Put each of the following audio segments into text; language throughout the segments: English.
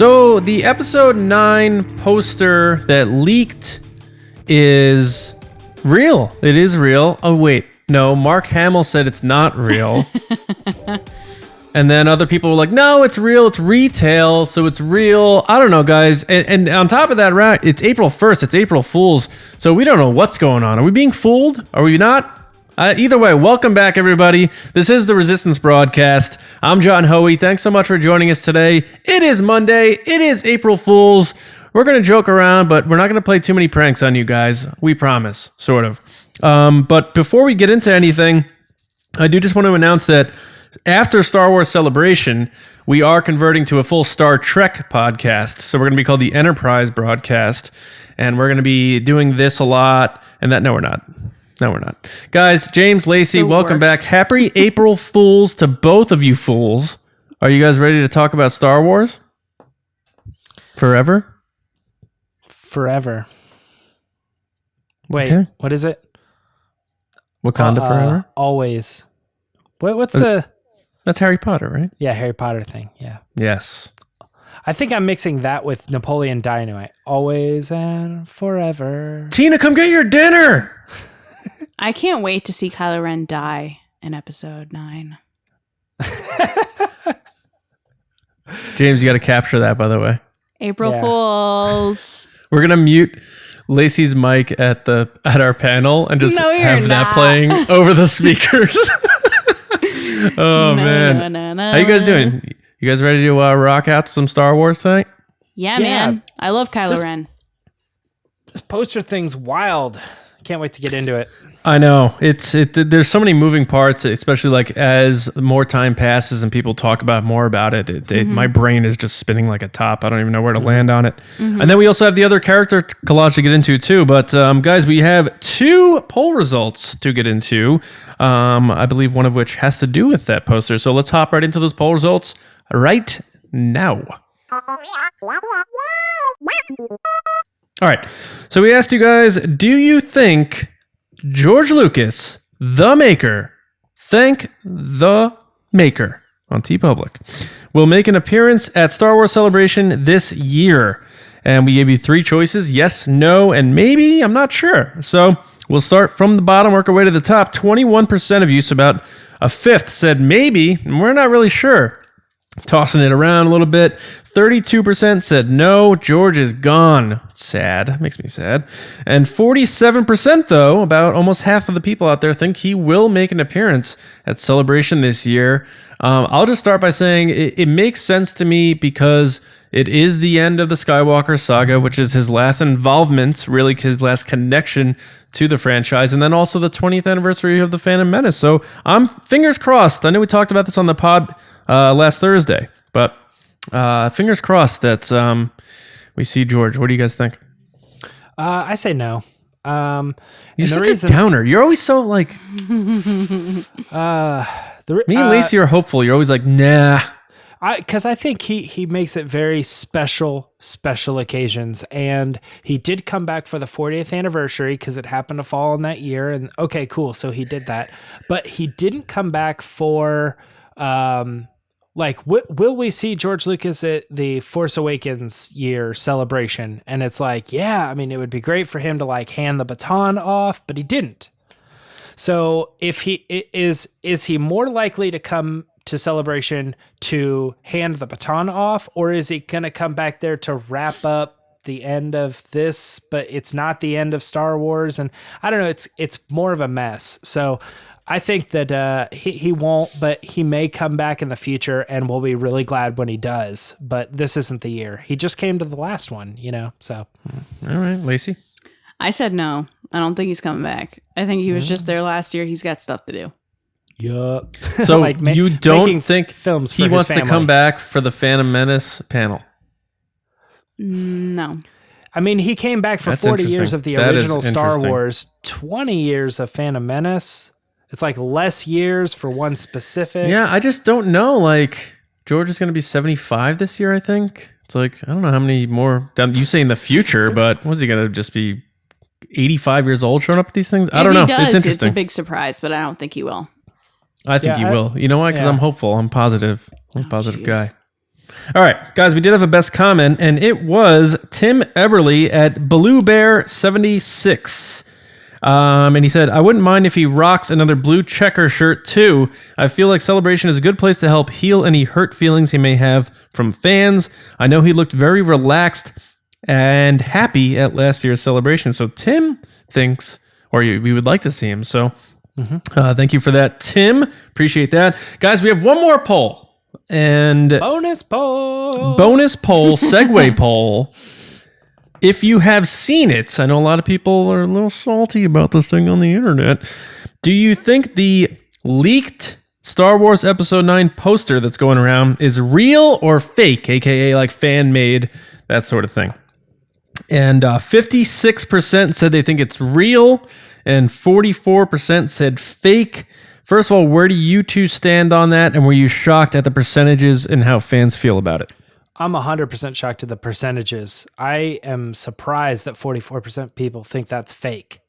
So the episode 9 poster that leaked is real. It is real. Oh, wait. No, Mark Hamill said it's not real. And then other people were like, no, it's real. It's retail, so it's real. I don't know, guys. And on top of that, it's April 1st. It's April Fool's. So we don't know what's going on. Are we being fooled? Are we not? Either way, welcome back, everybody. This is the Resistance Broadcast. I'm John Hoey. Thanks so much for joining us today. It is Monday. It is April Fool's. We're going to joke around, but we're not going to play too many pranks on you guys. We promise, sort of. But before we get into anything, I do just want to announce that after Star Wars Celebration, we are converting to a full Star Trek podcast. So we're going to be called the Enterprise Broadcast, and we're going to be doing this a lot. And that, no, we're not. No, we're not. Guys, James, Lacey, welcome back. Happy April Fools to both of you fools. Are you guys ready to talk about Star Wars? Forever? Forever. Wait, okay. What is it? Wakanda Forever? Always. What's the... That's Harry Potter, right? Yeah, Harry Potter thing, yeah. Yes. I think I'm mixing that with Napoleon Dynamite. Always and forever. Tina, come get your dinner! I can't wait to see Kylo Ren die in episode 9. James, you got to capture that, by the way. April Fools. We're going to mute Lacey's mic at our panel and just have that playing over the speakers. Man. How you guys doing? You guys ready to rock out some Star Wars tonight? Yeah, man. I love Kylo Ren. This poster thing's wild. Can't wait to get into it. I know. There's so many moving parts, especially like as more time passes and people talk more about it. My brain is just spinning like a top. I don't even know where to land on it. And then we also have the other character collage to get into too. But guys, we have 2 poll results to get into. I believe one of which has to do with that poster. So let's hop right into those poll results right now. All right. So we asked you guys, do you think George Lucas, the maker, thank the maker on TeePublic, will make an appearance at Star Wars Celebration this year? And we gave you 3 choices, yes, no, and maybe, I'm not sure. So we'll start from the bottom, work our way to the top. 21% of you, so about a fifth, said maybe, and we're not really sure. Tossing it around a little bit. 32% said no, George is gone. Sad. Makes me sad. And 47%, though, about almost half of the people out there think he will make an appearance at Celebration this year. I'll just start by saying it makes sense to me because it is the end of the Skywalker saga, which is his last involvement, really his last connection to the franchise, and then also the 20th anniversary of The Phantom Menace. So I'm fingers crossed. I know we talked about this on the pod last Thursday, but fingers crossed that we see George. What do you guys think? I say no. You're such a downer. You're always so like... Me and Lacey are hopeful. You're always like, nah. Because I think he makes it very special occasions, and he did come back for the 40th anniversary because it happened to fall in that year, and okay, cool, so he did that, but he didn't come back for will we see George Lucas at the Force Awakens year celebration? And it's like, yeah, I mean, it would be great for him to like hand the baton off, but he didn't. So if he is he more likely to come to Celebration to hand the baton off, or is he going to come back there to wrap up the end of this, but it's not the end of Star Wars? And I don't know, it's more of a mess. So I think that he won't, but he may come back in the future, and we'll be really glad when he does. But this isn't the year. He just came to the last one, so. All right, Lacey? I said no. I don't think he's coming back. I think he was just there last year. He's got stuff to do. Yup. So you don't think films he wants to come back for the Phantom Menace panel? No. I mean, he came back for 40 years of the original Star Wars, 20 years of Phantom Menace. It's like less years for one specific. Yeah, I just don't know. Like, George is going to be 75 this year, I think. It's like, I don't know how many more. You say in the future, but was he going to just be 85 years old showing up at these things? I don't know. It's interesting. It's a big surprise, but I don't think he will. I think he will. You know why? Because I'm hopeful. I'm positive. I'm a positive guy. All right, guys, we did have a best comment, and it was Tim Eberle at Blue Bear 76. And he said, I wouldn't mind if he rocks another blue checker shirt too. I feel like Celebration is a good place to help heal any hurt feelings he may have from fans. I know he looked very relaxed and happy at last year's Celebration. So Tim thinks, or we would like to see him. So thank you for that, Tim. Appreciate that. Guys, we have one more poll. And Bonus poll, segue poll. If you have seen it, I know a lot of people are a little salty about this thing on the internet. Do you think the leaked Star Wars Episode 9 poster that's going around is real or fake, aka like fan-made, that sort of thing? And 56% said they think it's real, and 44% said fake. First of all, where do you two stand on that? And were you shocked at the percentages and how fans feel about it? I'm 100% shocked at the percentages. I am surprised that 44% people think that's fake.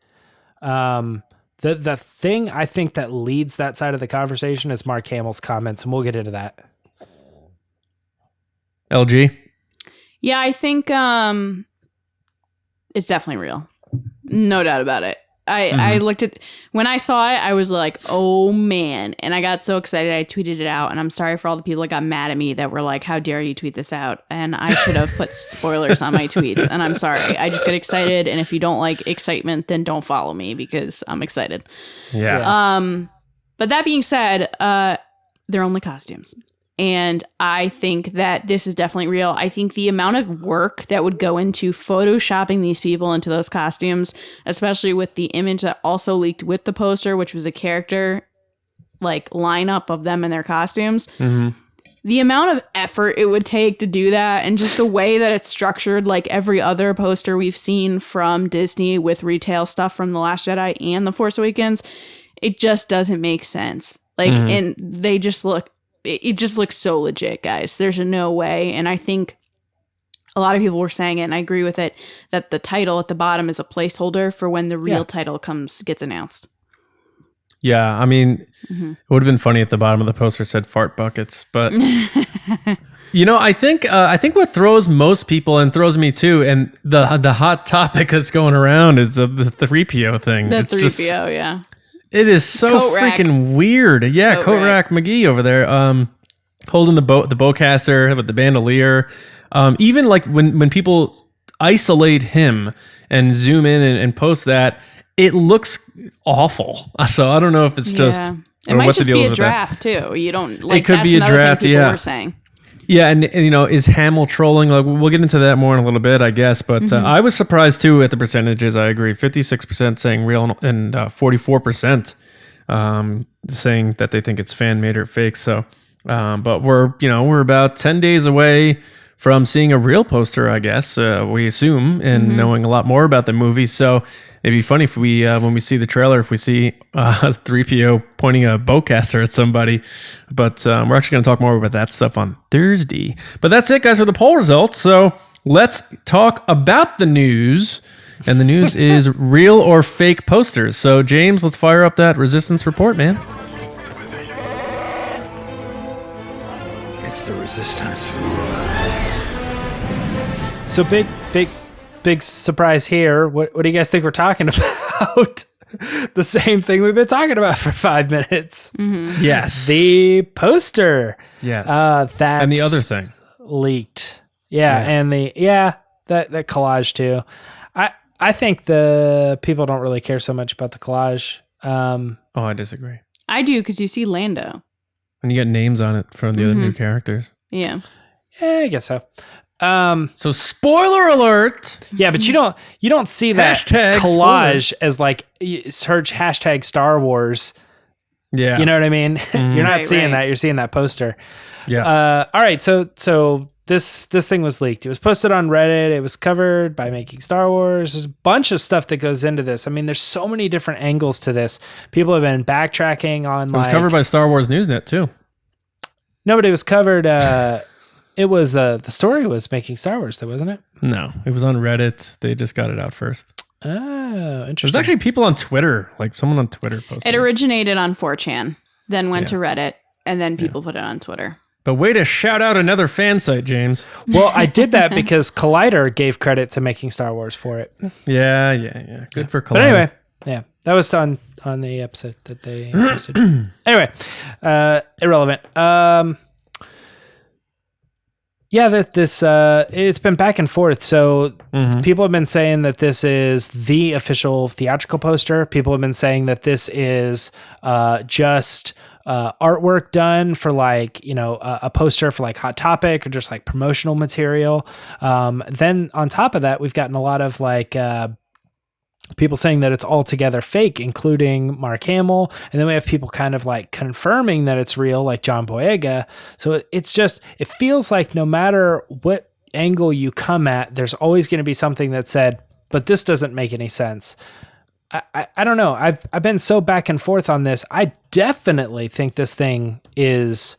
The thing I think that leads that side of the conversation is Mark Hamill's comments, and we'll get into that. LG? Yeah, I think it's definitely real. No doubt about it. I looked at, when I saw it, I was like, oh man. And I got so excited, I tweeted it out. And I'm sorry for all the people that got mad at me that were like, how dare you tweet this out? And I should have put spoilers on my tweets. And I'm sorry. I just get excited. And if you don't like excitement, then don't follow me because I'm excited. Yeah. But that being said, they're only costumes. And I think that this is definitely real. I think the amount of work that would go into photoshopping these people into those costumes, especially with the image that also leaked with the poster, which was a character like lineup of them in their costumes. The amount of effort it would take to do that, and just the way that it's structured, like every other poster we've seen from Disney with retail stuff from The Last Jedi and The Force Awakens, it just doesn't make sense. Like, and they just look, it just looks so legit, guys. There's no way. And I think a lot of people were saying it, and I agree with it, that the title at the bottom is a placeholder for when the real title gets announced. Yeah, I mean, it would have been funny if the bottom of the poster said fart buckets, but you know, I think what throws most people, and throws me too, and the hot topic that's going around is the 3PO thing. The It's 3PO, yeah. It is so Coat rack. freaking weird. Yeah, Coat Coat Rack McGee over there, holding the bowcaster with the bandolier. Even like when people isolate him and zoom in and post that, it looks awful. So I don't know if it's just it might just be a draft too. You don't like. It could be a draft. Thing people were saying. Yeah, and you know, is Hamill trolling? Like, we'll get into that more in a little bit, I guess. But I was surprised too at the percentages. I agree, 56% saying real and 44% saying that they think it's fan made or fake. So, but we're about 10 days away from seeing a real poster, I guess. We assume, and knowing a lot more about the movie. So it'd be funny if we, when we see the trailer, if we see 3PO pointing a bowcaster at somebody. But we're actually going to talk more about that stuff on Thursday. But that's it, guys, for the poll results. So let's talk about the news. And the news is real or fake posters. So, James, let's fire up that Resistance report, man. It's the Resistance. So big surprise here. What do you guys think we're talking about? The same thing we've been talking about for 5 minutes. Yes. The poster. Yes. That and the other thing leaked. And that collage too. I think the people don't really care so much about the collage. I disagree. I do, because you see Lando. And you got names on it from the other new characters. Yeah. Yeah, I guess so. So spoiler alert. Yeah, but you don't see that Hashtag collage spoilers. as like search hashtag Star Wars. Yeah. You know what I mean? You're not Right, seeing right. that. You're seeing that poster. Yeah. All right. So this thing was leaked. It was posted on Reddit. It was covered by Making Star Wars. There's a bunch of stuff that goes into this. I mean, there's so many different angles to this. People have been backtracking on. It was covered by Star Wars Newsnet too. Nobody was covered. It was the story was Making Star Wars, though, wasn't it? No, it was on Reddit. They just got it out first. Oh, interesting. There's actually people on Twitter, like someone on Twitter posted. It originated on 4chan, then went to Reddit, and then people put it on Twitter. But way to shout out another fan site, James. Well, I did that because Collider gave credit to making Star Wars for it. Yeah. Good for Collider. But anyway, yeah, that was on the episode that they posted. Anyway, irrelevant. Yeah, this it's been back and forth. So people have been saying that this is the official theatrical poster. People have been saying that this is just artwork done for like, a poster for like Hot Topic or just like promotional material. Then on top of that, we've gotten a lot of like people saying that it's altogether fake, including Mark Hamill. And then we have people kind of like confirming that it's real, like John Boyega. So it feels like no matter what angle you come at, there's always going to be something that said, but this doesn't make any sense. I don't know. I've been so back and forth on this. I definitely think this thing is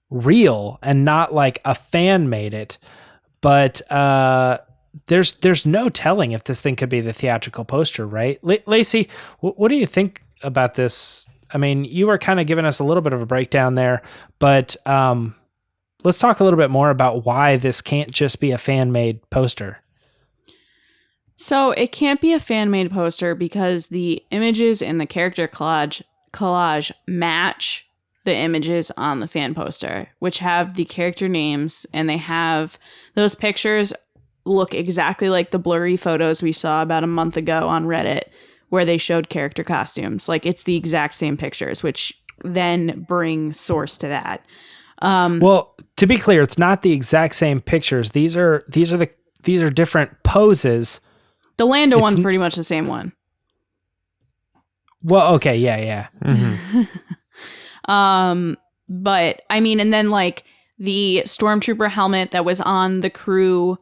real and not like a fan made it. But there's no telling if this thing could be the theatrical poster, right? Lacey, what do you think about this? I mean, you were kind of giving us a little bit of a breakdown there, but let's talk a little bit more about why this can't just be a fan-made poster. So it can't be a fan-made poster because the images in the character collage match the images on the fan poster, which have the character names, and they have those pictures look exactly like the blurry photos we saw about a month ago on Reddit where they showed character costumes. Like, it's the exact same pictures, which then bring source to that. Well, to be clear, it's not the exact same pictures. These are different poses. The Lando one's pretty much the same one. Well, okay, yeah. Mm-hmm. But I mean, and then like the Stormtrooper helmet that was on the crew,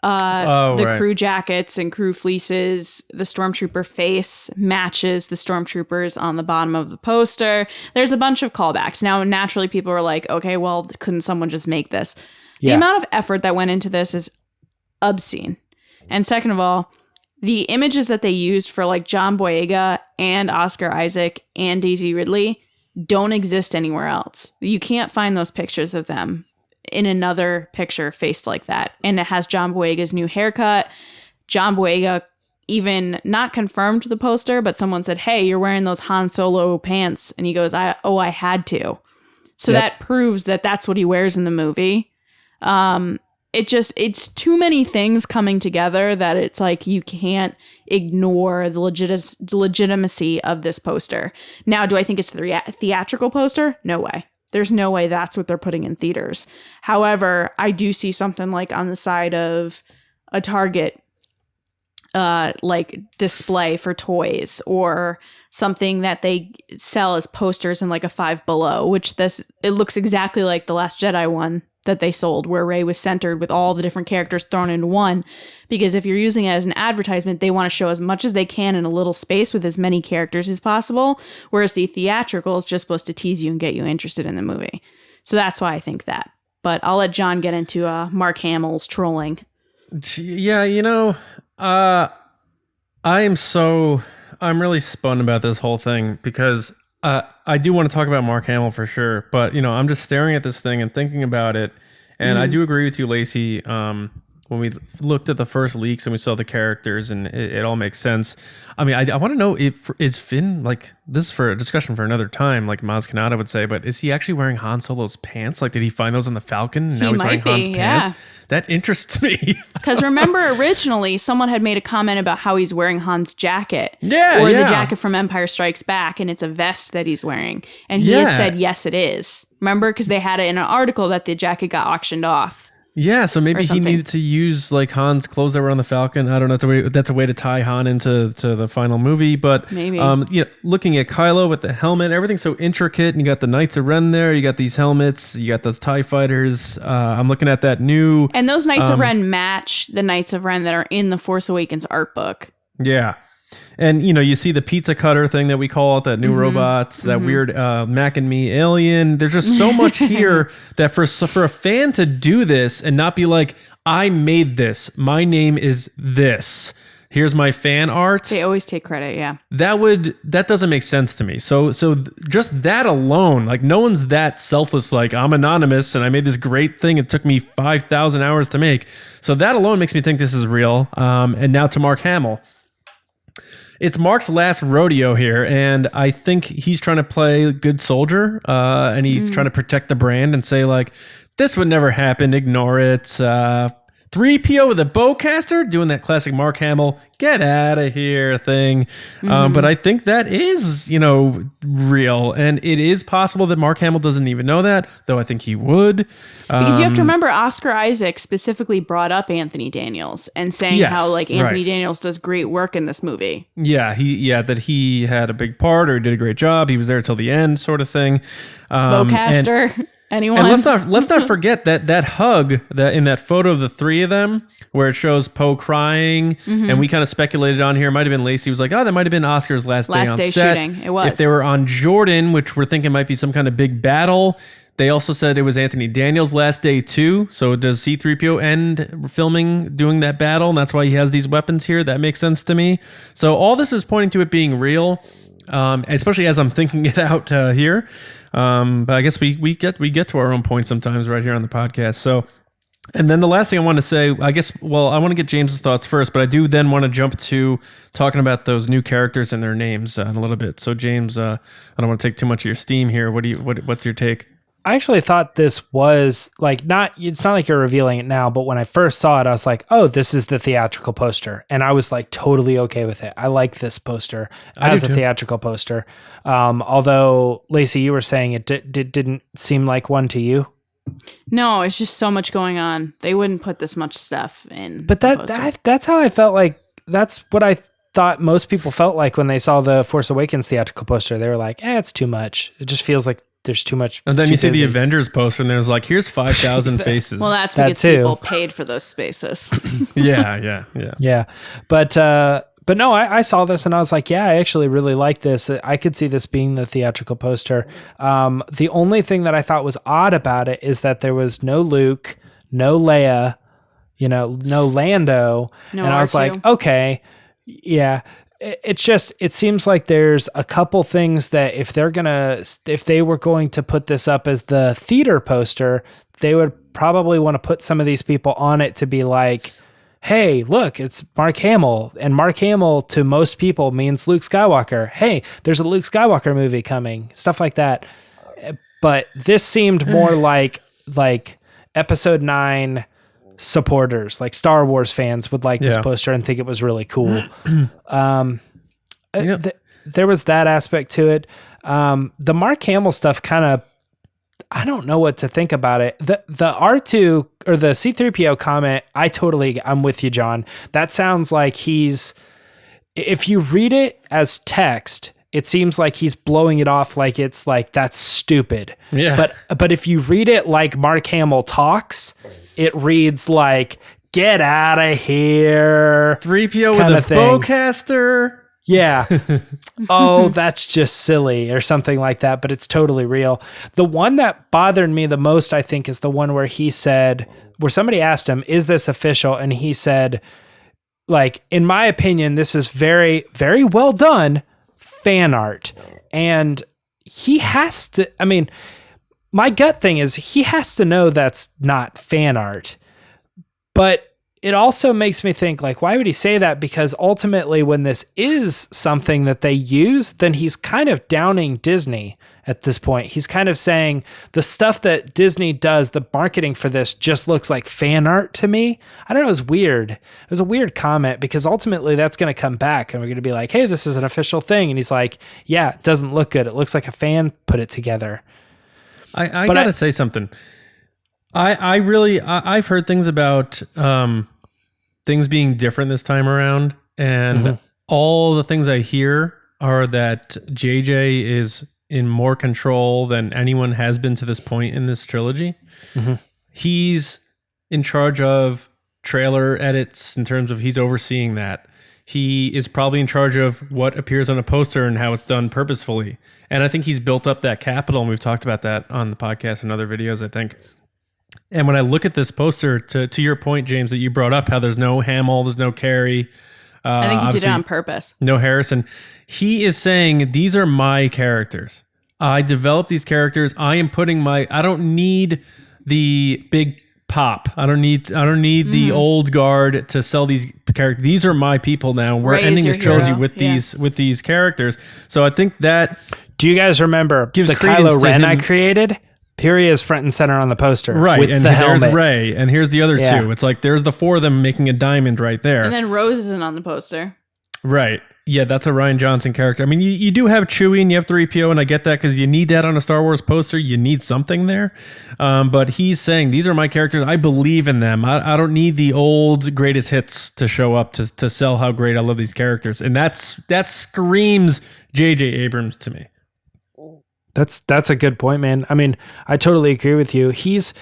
crew jackets and crew fleeces, the Stormtrooper face matches the Stormtroopers on the bottom of the poster. There's a bunch of callbacks. Now, naturally, people are like, okay, well, couldn't someone just make this? The amount of effort that went into this is obscene. And second of all, the images that they used for like John Boyega and Oscar Isaac and Daisy Ridley don't exist anywhere else. You can't find those pictures of them in another picture faced like that. And it has John Boyega's new haircut. John Boyega even not confirmed the poster, but someone said, hey, you're wearing those Han Solo pants. And he goes, I had to. So that proves that that's what he wears in the movie. It's too many things coming together that it's like you can't ignore the legitimacy of this poster. Now, do I think it's the theatrical poster? No way. There's no way that's what they're putting in theaters. However, I do see something like on the side of a Target like display for toys, or something that they sell as posters in like a Five Below, it looks exactly like the Last Jedi one that they sold, where Rey was centered with all the different characters thrown into one. Because if you're using it as an advertisement, they want to show as much as they can in a little space with as many characters as possible, whereas the theatrical is just supposed to tease you and get you interested in the movie. So that's why I think that. But I'll let John get into Mark Hamill's trolling. Yeah, I'm really spun about this whole thing because I do want to talk about Mark Hamill for sure, but I'm just staring at this thing and thinking about it, and I do agree with you, Lacey. When we looked at the first leaks and we saw the characters, and it all makes sense. I mean, I want to know is Finn, like, this is for a discussion for another time, like Maz Kanata would say, but is he actually wearing Han Solo's pants? Like, did he find those on the Falcon? And now he's wearing Han's pants? That interests me. Because remember, originally, someone had made a comment about how he's wearing Han's jacket. Or the jacket from Empire Strikes Back, and it's a vest that he's wearing. And he had said, yes, it is. Remember? Because they had it in an article that the jacket got auctioned off. Yeah, so maybe he needed to use like Han's clothes that were on the Falcon. I don't know. That's a way to tie Han into the final movie. But maybe looking at Kylo with the helmet, everything's so intricate. And you got the Knights of Ren there. You got these helmets. You got those TIE fighters. I'm looking at that new. And those Knights of Ren match the Knights of Ren that are in the Force Awakens art book. Yeah. And, you see the pizza cutter thing that we call it, that new robots, that weird Mac and Me alien. There's just so much here that for a fan to do this and not be like, I made this, my name is this, here's my fan art. They always take credit, yeah. That doesn't make sense to me. So just that alone, like no one's that selfless, like I'm anonymous and I made this great thing. It took me 5,000 hours to make. So that alone makes me think this is real. And now to Mark Hamill. It's Mark's last rodeo here, and I think he's trying to play good soldier, and he's trying to protect the brand and say, like, this would never happen, ignore it. 3PO with a bowcaster, doing that classic Mark Hamill, get out of here thing. But I think that is, real, and it is possible that Mark Hamill doesn't even know that, though I think he would. Because you have to remember, Oscar Isaac specifically brought up Anthony Daniels and saying how like Anthony Daniels does great work in this movie. Yeah, that he had a big part or did a great job. He was there till the end, sort of thing. Bowcaster. Anyone? And let's not forget that hug that in that photo of the three of them where it shows Poe crying, and we kind of speculated on here. It might have been Lacey was like, oh, that might have been Oscar's last day on set. Shooting. It was. If they were on Jordan, which we're thinking might be some kind of big battle. They also said it was Anthony Daniels' last day too. So does C-3PO end filming doing that battle? And that's why he has these weapons here. That makes sense to me. So all this is pointing to it being real, especially as I'm thinking it out here. But I guess we get to our own point sometimes right here on the podcast. So, and then the last thing I want to say, I want to get James's thoughts first, but I do then want to jump to talking about those new characters and their names in a little bit. So James, I don't want to take too much of your steam here. What's your take? I actually thought this was like it's not like you're revealing it now, but when I first saw it, I was like, oh, this is the theatrical poster. And I was like totally okay with it. I like this poster as a theatrical poster. Although, Lacey, you were saying it didn't seem like one to you. No, it's just so much going on. They wouldn't put this much stuff in. But that's how I felt like, that's what I thought most people felt like when they saw the Force Awakens theatrical poster. They were like, it's too much. It just feels like there's too much. And then you see the Avengers poster and there's like, here's 5,000 faces. Well, that's because people paid for those spaces. Yeah. But no, I saw this and I was like, I actually really like this. I could see this being the theatrical poster. The only thing that I thought was odd about it is that there was no Luke, no Leia, no Lando. No and I was like, okay, yeah. It seems like there's a couple things that if they were going to put this up as the theater poster, they would probably want to put some of these people on it to be like, hey, look, it's Mark Hamill. And Mark Hamill to most people means Luke Skywalker. Hey, there's a Luke Skywalker movie coming, stuff like that. But this seemed more like Episode 9 supporters, like Star Wars fans would like this poster and think it was really cool. There was that aspect to it. The Mark Hamill stuff kind of, I don't know what to think about it. The R2 or the C-3PO comment, I'm with you, John. That sounds like if you read it as text, it seems like he's blowing it off like it's like, that's stupid. Yeah. But if you read it like Mark Hamill talks, it reads like, get out of here. 3PO with a bowcaster. Yeah. Oh, that's just silly or something like that, but it's totally real. The one that bothered me the most, I think, is the one where somebody asked him, is this official? And he said, like, in my opinion, this is very, very well done fan art. And he has to, my gut thing is he has to know that's not fan art. But it also makes me think, like, why would he say that? Because ultimately when this is something that they use, then he's kind of downing Disney at this point. He's kind of saying the stuff that Disney does, the marketing for this just looks like fan art to me. I don't know. It was weird. It was a weird comment because ultimately that's going to come back and we're going to be like, hey, this is an official thing. And he's like, yeah, it doesn't look good. It looks like a fan put it together. I gotta say something. I've heard things about things being different this time around, and all the things I hear are that JJ is in more control than anyone has been to this point in this trilogy. He's in charge of trailer edits in terms of he's overseeing that. He is probably in charge of what appears on a poster and how it's done purposefully. And I think he's built up that capital, and we've talked about that on the podcast and other videos, I think. And when I look at this poster, to your point, James, that you brought up, how there's no Hamill, there's no Keri, I think he did it obviously, on purpose. No Harrison. He is saying, these are my characters. I developed these characters. I don't need the big pop. I don't need the old guard to sell these characters. These are my people now. We're Ray is ending your this trilogy hero. with these characters. So I think that Do you guys remember gives the credence Kylo to Ren him. I created? Here is front and center on the poster. Right, with and the there's helmet. Ray, and here's the other Yeah. two. It's like there's the four of them making a diamond right there. And then Rose isn't on the poster. Right. Yeah, that's a Rian Johnson character. I mean, you do have Chewie and you have 3PO, and I get that because you need that on a Star Wars poster. You need something there. But he's saying, these are my characters. I believe in them. I don't need the old greatest hits to show up to sell how great I love these characters. And that screams J.J. Abrams to me. That's a good point, man. I mean, I totally agree with you. He's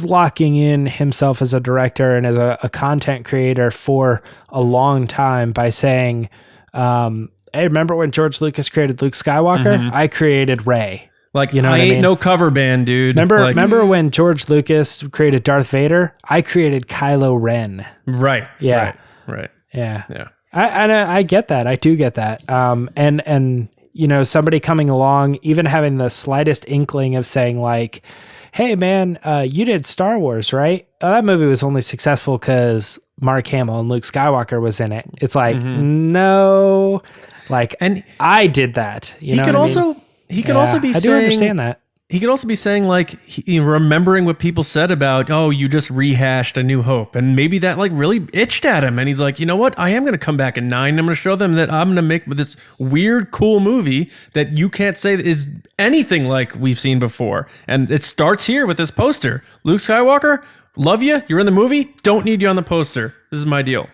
locking in himself as a director and as a content creator for a long time by saying, hey, remember when George Lucas created Luke Skywalker? I created Rey. Like, You know I what I ain't mean? no cover band, dude. Remember when George Lucas created Darth Vader? I created Kylo Ren. Right. Yeah. Right. Yeah. Yeah. I get that. I do get that. And you know, somebody coming along, even having the slightest inkling of saying like, hey man, you did Star Wars, right? That movie was only successful because Mark Hamill and Luke Skywalker was in it. It's like, no, like, And I did that. You know he could what I mean? also he could also be I saying, do understand that. He could also be saying, like, remembering what people said about, oh, you just rehashed A New Hope. And maybe that, like, really itched at him. And he's like, you know what? I am going to come back in 9. I'm going to show them that I'm going to make this weird, cool movie that you can't say is anything like we've seen before. And it starts here with this poster. Luke Skywalker, love you. You're in the movie. Don't need you on the poster. This is my deal.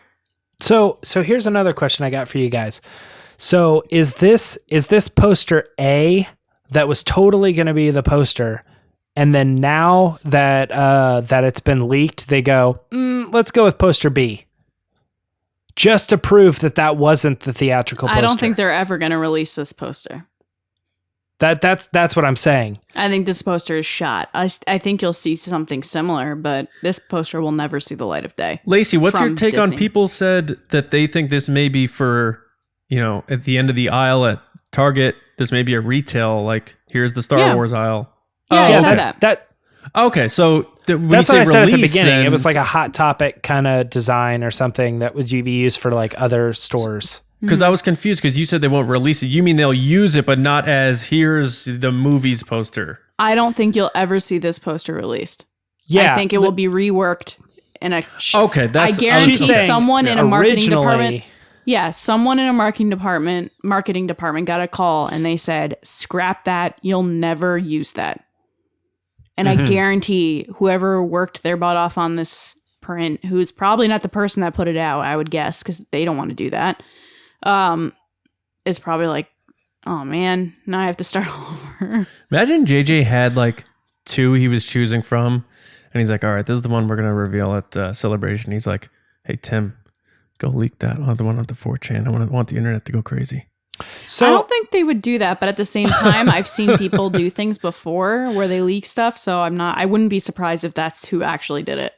So here's another question I got for you guys. So is this poster A that was totally going to be the poster, and then now that that it's been leaked, they go, let's go with poster B, just to prove that wasn't the theatrical poster? I don't think they're ever going to release this poster. That's what I'm saying. I think this poster is shot. I think you'll see something similar, but this poster will never see the light of day. Lacey, what's your From take on Disney. people said that they think this may be for, you know, at the end of the aisle at Target, this may be a retail, like, here's the Star Yeah. Wars aisle. Yeah, I said okay. that. Okay, so when That's you what I say said at the release, beginning. then- It was like a Hot Topic kind of design or something that would be used for like other stores. Because I was confused because you said they won't release it. You mean they'll use it, but not as here's the movie's poster. I don't think you'll ever see this poster released. Yeah, I think it will be reworked in a. Okay, that's I guarantee She's saying someone in a marketing originally- department. Yeah, someone in a marketing department got a call and they said, "Scrap that. You'll never use that." And I guarantee whoever worked their butt off on this print, who's probably not the person that put it out, I would guess, because they don't want to do that, is probably like, "Oh man, now I have to start all over." Imagine JJ had like 2 he was choosing from, and he's like, all right, this is the one we're going to reveal at Celebration. He's like, hey, Tim, go leak that other one on the 4chan. I want the internet to go crazy. So I don't think they would do that, but at the same time, I've seen people do things before where they leak stuff, so I wouldn't be surprised if that's who actually did it.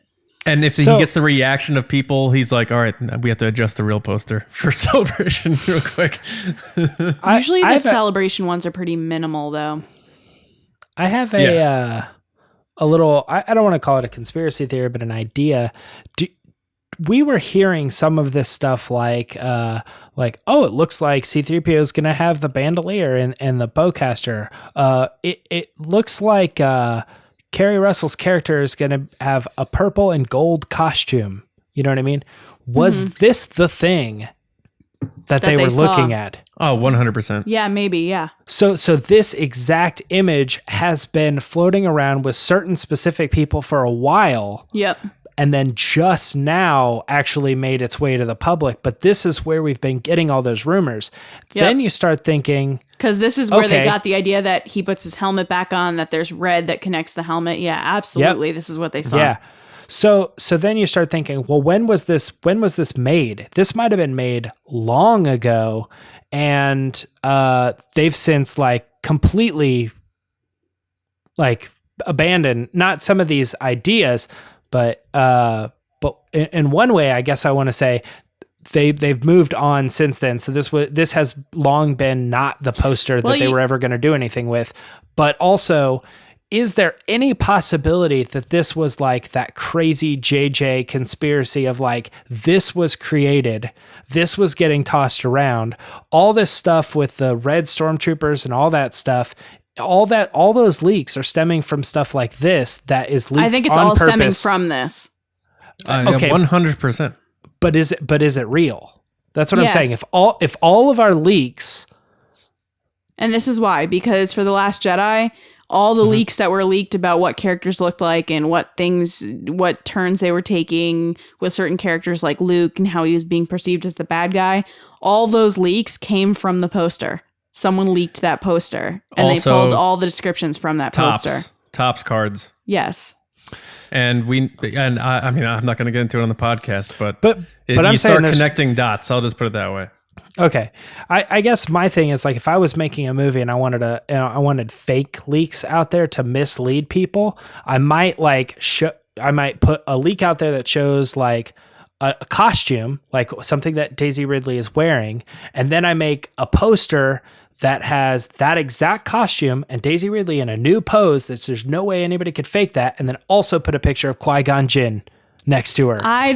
And if he gets the reaction of people, he's like, all right, we have to adjust the real poster for Celebration real quick. Usually the I've- celebration ones are pretty minimal though. I have a little, I don't want to call it a conspiracy theory, but an idea. We were hearing some of this stuff like, oh, it looks like C-3PO is going to have the bandolier and the bowcaster. It looks like Keri Russell's character is going to have a purple and gold costume. You know what I mean? Was this the thing that they were saw. looking at? Oh, 100%. Yeah, maybe, yeah. So this exact image has been floating around with certain specific people for a while. Yep. And then just now actually made its way to the public. But this is where we've been getting all those rumors. Yep. Then you start thinking, Because this is where they Okay. got the idea that he puts his helmet back on, that there's red that connects the helmet. Yeah, absolutely. This is what they saw. yeah. So then you start thinking, well, when was this made? This might have been made long ago. And they've since like completely like abandoned not some of these ideas, but in one way, I guess I want to say they've moved on since then. So this has long been not the poster that they were ever going to do anything with. But also, is there any possibility that this was like that crazy JJ conspiracy of like, this was created, this was getting tossed around, all this stuff with the red stormtroopers and all that stuff, all those leaks are stemming from stuff like this that is leaked on purpose? I think it's all stemming from this. Okay, 100%. But is it real? That's what Yes. I'm saying. If all of our leaks, And this is why, because for The Last Jedi, all the leaks that were leaked about what characters looked like and what turns they were taking with certain characters like Luke and how he was being perceived as the bad guy, all those leaks came from the poster. Someone leaked that poster and they pulled all the descriptions from that poster. Tops cards. Yes. And I mean, I'm not going to get into it on the podcast, but I'm you saying start there's- connecting dots. I'll just put it that way. okay, I guess my thing is like, if I was making a movie and I wanted fake leaks out there to mislead people, I might put a leak out there that shows like a costume, like something that Daisy Ridley is wearing, and then I make a poster that has that exact costume and Daisy Ridley in a new pose that there's no way anybody could fake that, and then also put a picture of Qui-Gon Jinn next to her. I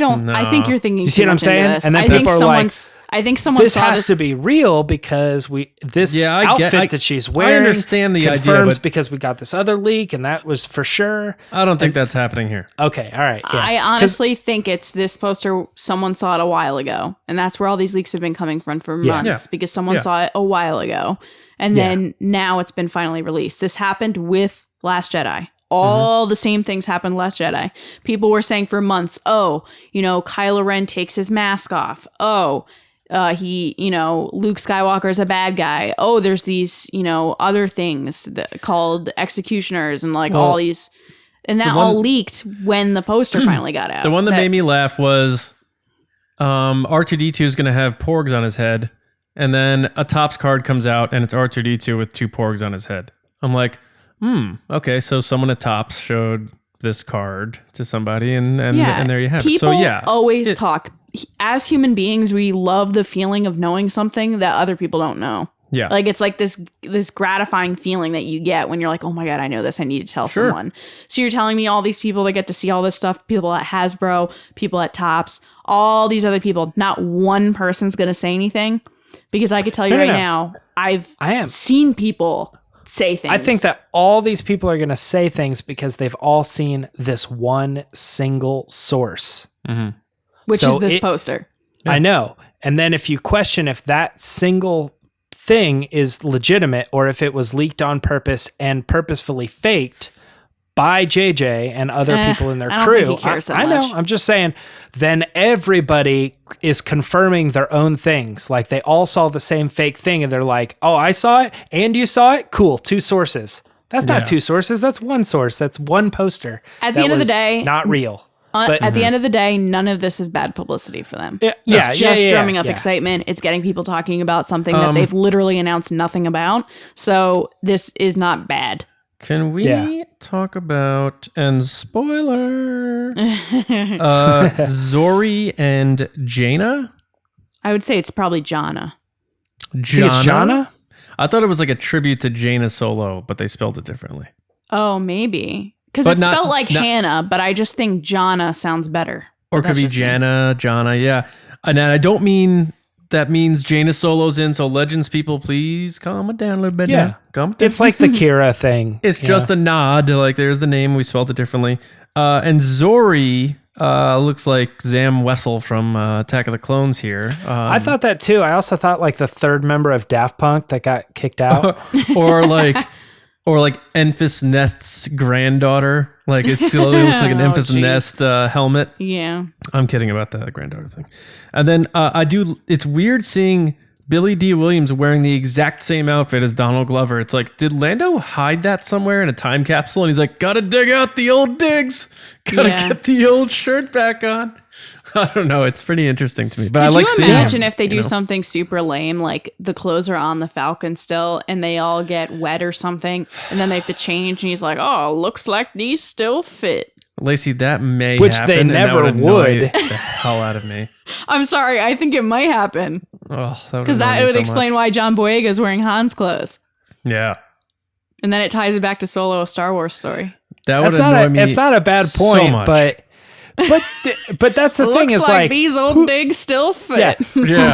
think you're thinking. You see what I'm saying? And then people are like, I think someone this saw has to be real because outfit that she's wearing. I understand the idea, confirms but because we got this other leak and that was for sure. I don't think that's happening here. Okay, all right. Yeah. I honestly think it's this poster. Someone saw it a while ago, and that's where all these leaks have been coming from for months because someone saw it a while ago, and then now it's been finally released. This happened with Last Jedi. All the same things happened Last Jedi. People were saying for months, Kylo Ren takes his mask off. Luke Skywalker's a bad guy. Oh, there's these, other things called executioners and all these. And that all leaked when the poster finally got out. The one that made me laugh was R2-D2 is going to have porgs on his head. And then a Topps card comes out and it's R2-D2 with 2 porgs on his head. I'm like, okay, so someone at Topps showed this card to somebody and there you have it. So always talk. As human beings, we love the feeling of knowing something that other people don't know. Yeah. Like it's like this gratifying feeling that you get when you're like, oh my God, I know this. I need to tell someone. So you're telling me all these people that get to see all this stuff, people at Hasbro, people at Topps, all these other people, not one person's going to say anything. Because I could tell you now, I have seen people say things. I think that all these people are going to say things because they've all seen this one single source. Which is this poster. I know. And then if you question if that single thing is legitimate or if it was leaked on purpose and purposefully faked by JJ and other people in their I don't crew. think he cares that I know. much. I'm just saying, then everybody is confirming their own things. Like they all saw the same fake thing and they're like, oh, I saw it and you saw it? Cool. 2 sources. That's not 2 sources. That's 1 source. That's 1 poster. At the end of the day, not real. But at the end of the day, none of this is bad publicity for them. It's just drumming up excitement. It's getting people talking about something that they've literally announced nothing about. So this is not bad. Can we talk about, and spoiler, Zori and Jaina? I would say it's probably Jana. Jana? I thought it was like a tribute to Jaina Solo, but they spelled it differently. Oh, maybe. Because it's spelled like Hannah, but I just think Jana sounds better. Or it could be Jana, yeah. And I don't mean that means Jaina Solo's in, so Legends people, please calm it down a little bit. Yeah. It's like the Kira thing. It's just a nod. Like, there's the name. We spelled it differently. And Zori looks like Zam Wessel from Attack of the Clones here. I thought that too. I also thought like the 3rd member of Daft Punk that got kicked out. or like Enfys Nest's granddaughter. Like, it looks like an Enfys Nest helmet. Yeah. I'm kidding about the granddaughter thing. And then it's weird seeing Billy Dee Williams wearing the exact same outfit as Donald Glover. It's like, did Lando hide that somewhere in a time capsule? And he's like, gotta dig out the old digs. Gotta get the old shirt back on. I don't know. It's pretty interesting to me. But I like seeing him. Could you imagine if they do something super lame, like the clothes are on the Falcon still and they all get wet or something, and then they have to change and he's like, oh, looks like these still fit. Lacey, that may Which happen, they and that never annoy would. the hell out of me. I'm sorry. I think it might happen Oh, because that would explain why John Boyega is wearing Han's clothes. Yeah. And then it ties it back to Solo, a Star Wars story. That would annoy me. It's not a bad point, so much. but that's the thing Looks is like these old digs still fit. Yeah.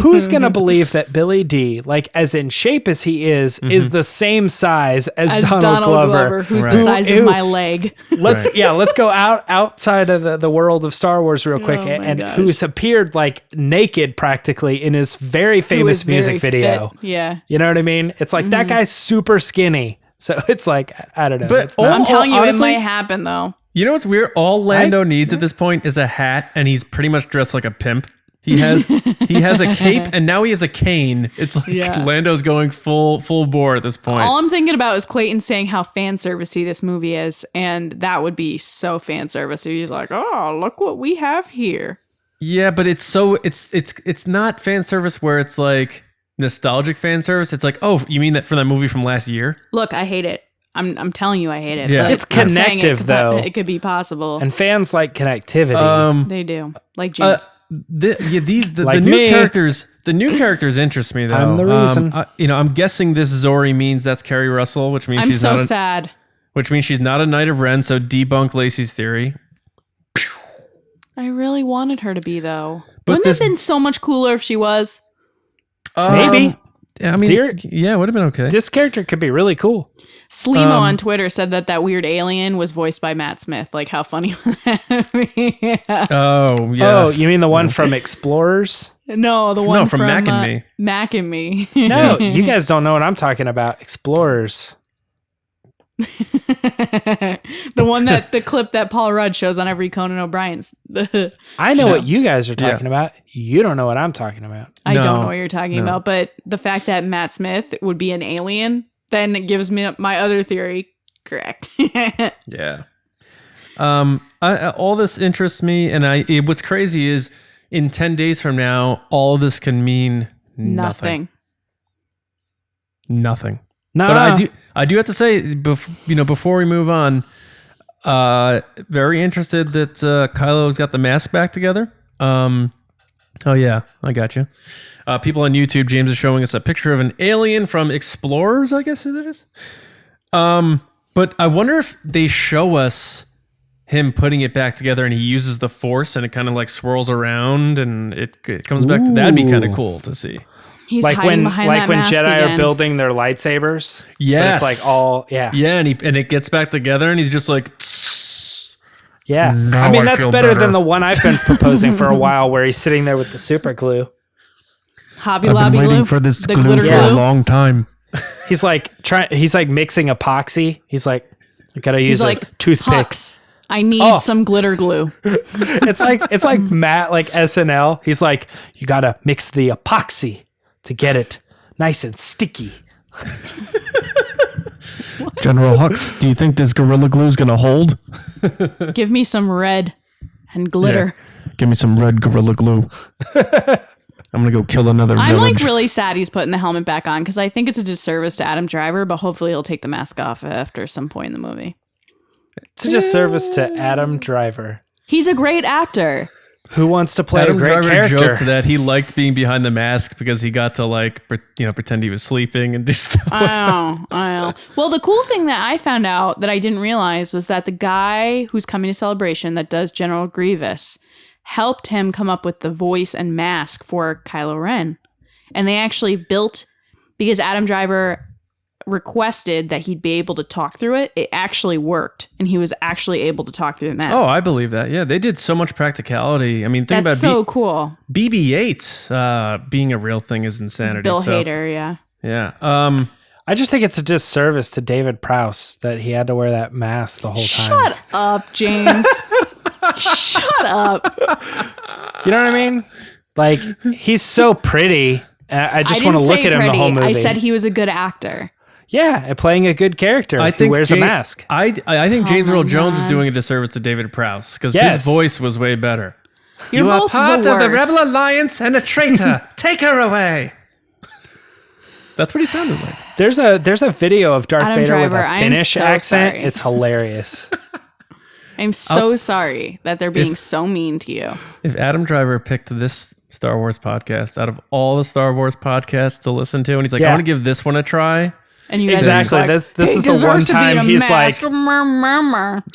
Who's gonna believe that Billy Dee, like as in shape as he is the same size as Donald Glover, who's Right. the size of my leg. Let's go outside of the world of Star Wars real quick, Oh my and gosh. who's appeared like naked practically in his very Who famous is music very video. fit. Yeah. You know what I mean? It's like that guy's super skinny, so it's like I don't know. But It's not- I'm telling you, honestly, it might happen though. You know what's weird? All Lando needs at this point is a hat, and he's pretty much dressed like a pimp. He has a cape, and now he has a cane. It's like Yeah. Lando's going full bore at this point. All I'm thinking about is Clayton saying how fan servicey this movie is, and that would be so fan servicey. He's like, "Oh, look what we have here." Yeah, but it's not fan service where it's like nostalgic fan service. It's like, oh, you mean that for that movie from last year? Look, I hate it. I'm telling you, I hate it. Yeah. but It's I'm saying connective, though. It could be possible. and fans like connectivity. They do, like James. The Like new me. characters. The new characters interest me though. I'm the reason. I'm guessing this Zori means that's Keri Russell, which means I'm she's so not. sad. Which means she's not a Knight of Ren. So debunk Lacey's theory. I really wanted her to be though. But Wouldn't this- it have been so much cooler if she was? Maybe. I mean, Seri- yeah, it would have been okay. This character could be really cool. Slimo on Twitter said that weird alien was voiced by Matt Smith. Like, how funny would that be? Oh yeah. Oh, you mean the one from Explorers? No, the one from Mac and Me. Mac and Me. No, you guys don't know what I'm talking about. Explorers. The one the clip that Paul Rudd shows on every Conan O'Brien's. I know No. what you guys are Yeah. talking about. You don't know what I'm talking about. I No, don't know what you're talking no. about, but the fact that Matt Smith would be an alien then it gives me my other theory correct. Yeah. All this interests me, and what's crazy is in 10 days from now, all this can mean nothing. Nothing. Nah, But I do have to say, before we move on, very interested that Kylo's got the mask back together. Oh yeah, I got you. People on YouTube, James is showing us a picture of an alien from Explorers, I guess it is. But I wonder if they show us him putting it back together and he uses the Force and it kind of like swirls around and it comes back to that'd be kind of cool to see. He's like hiding when behind that mask Jedi again. are building their lightsabers. Yes. But it's like all yeah. Yeah, and it gets back together and he's just like Yeah. Now I mean I that's feel better better. than the one I've been proposing for a while where he's sitting there with the super glue. Hobby Lobby glue. the glitter for a glue. long time. He's like mixing epoxy. He's like, I gotta use He's a like, toothpick. Hux, I need Oh. some glitter glue. It's like Matt, like SNL. He's like, you gotta mix the epoxy to get it nice and sticky. General Hux, do you think this Gorilla Glue's gonna hold? Give me some red and glitter. Give me some red Gorilla Glue. I'm gonna go kill another I'm village. like really sad he's putting the helmet back on because I think it's a disservice to Adam Driver, but hopefully he'll take the mask off after some point in the movie. It's a disservice to Adam Driver. He's a great actor. Who wants to play Adam a great Driver character? joked that he liked being behind the mask because he got to like pretend he was sleeping and do stuff. I know. Well, the cool thing that I found out that I didn't realize was that the guy who's coming to Celebration that does General Grievous helped him come up with the voice and mask for Kylo Ren. And they actually built, because Adam Driver requested that he'd be able to talk through it, it actually worked. And he was actually able to talk through the mask. Oh, I believe that. Yeah, they did so much practicality. I mean, think That's about so cool. BB-8 being a real thing is insanity. Bill so, Hader, yeah. Yeah. I just think it's a disservice to David Prowse that he had to wear that mask the whole time. Shut up, James. Shut up. You know what I mean? Like, he's so pretty. I just want to look at him the whole movie. I said he was a good actor. Yeah, and playing a good character I who think wears a mask. I think James my Earl Jones is God. doing a disservice to David Prowse because Yes. his voice was way better. You're both the worst. Alliance and a traitor. Take her away. That's what he sounded like. There's a video of Darth Adam Vader Driver, with a I'm Finnish so accent. sorry. It's hilarious. I'm so sorry that they're being so mean to you. If Adam Driver picked this Star Wars podcast out of all the Star Wars podcasts to listen to, and he's like, I want to give this one a try. And you guys exactly. are just like, this is the one time he's like,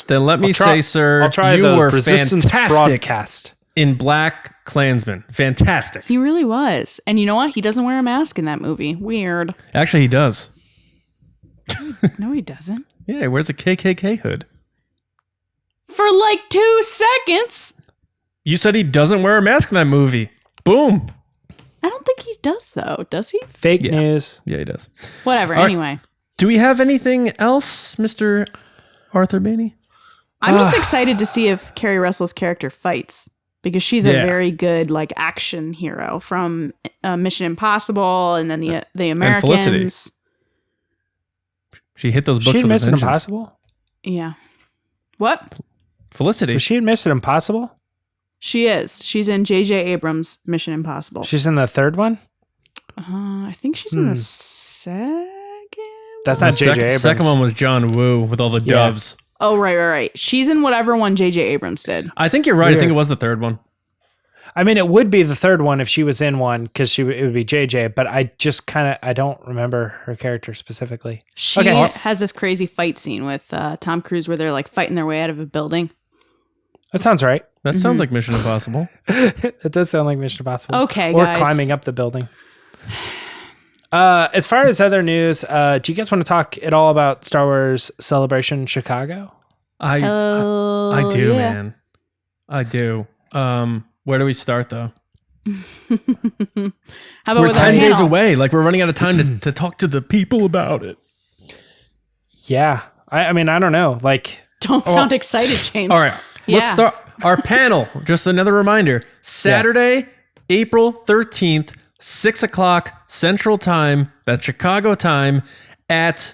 then let me say, sir, I'll try you the were Resistance fantastic broadcast in Black Klansman. Fantastic. He really was. And you know what? He doesn't wear a mask in that movie. Weird. Actually, he does. No, he doesn't. Yeah, he wears a KKK hood. For like 2 seconds. You said he doesn't wear a mask in that movie. Boom. I don't think he does, though. Does he? fake news. Yeah, he does. Whatever. All right. Anyway. Do we have anything else, Mr. Arthur Bainey? I'm just excited to see if Keri Russell's character fights. Because she's a Yeah. very good like action hero from Mission Impossible and then the Americans. Felicity. She hit those books Was she in with a Mission vengeance. Impossible? Yeah. What? Felicity. Was she in Mission Impossible? She is. She's in J.J. Abrams' Mission Impossible. She's in the third one? I think she's in the second. That's The not J.J. Abrams. second one was John Woo with all the Yeah. doves. Oh, right. She's in whatever one J.J. Abrams did. I think you're right. I Weird. think it was the third one. I mean, it would be the third one if she was in one because it would be JJ, but I just I don't remember her character specifically. She Okay. has this crazy fight scene with Tom Cruise where they're like fighting their way out of a building. That sounds right. That sounds like Mission Impossible. It does sound like Mission Impossible. Okay, or guys. climbing up the building. As far as other news, do you guys want to talk at all about Star Wars Celebration Chicago? I Oh, do, yeah. man. I do. Where do we start, though? How about We're with our 10 days panel? away. Like, we're running out of time to talk to the people about it. Yeah. I mean, I don't know. Like, Don't sound excited, James. All right. Let's Yeah. start our panel. Just another reminder. Saturday, April 13th, 6 o'clock Central Time. That's Chicago time at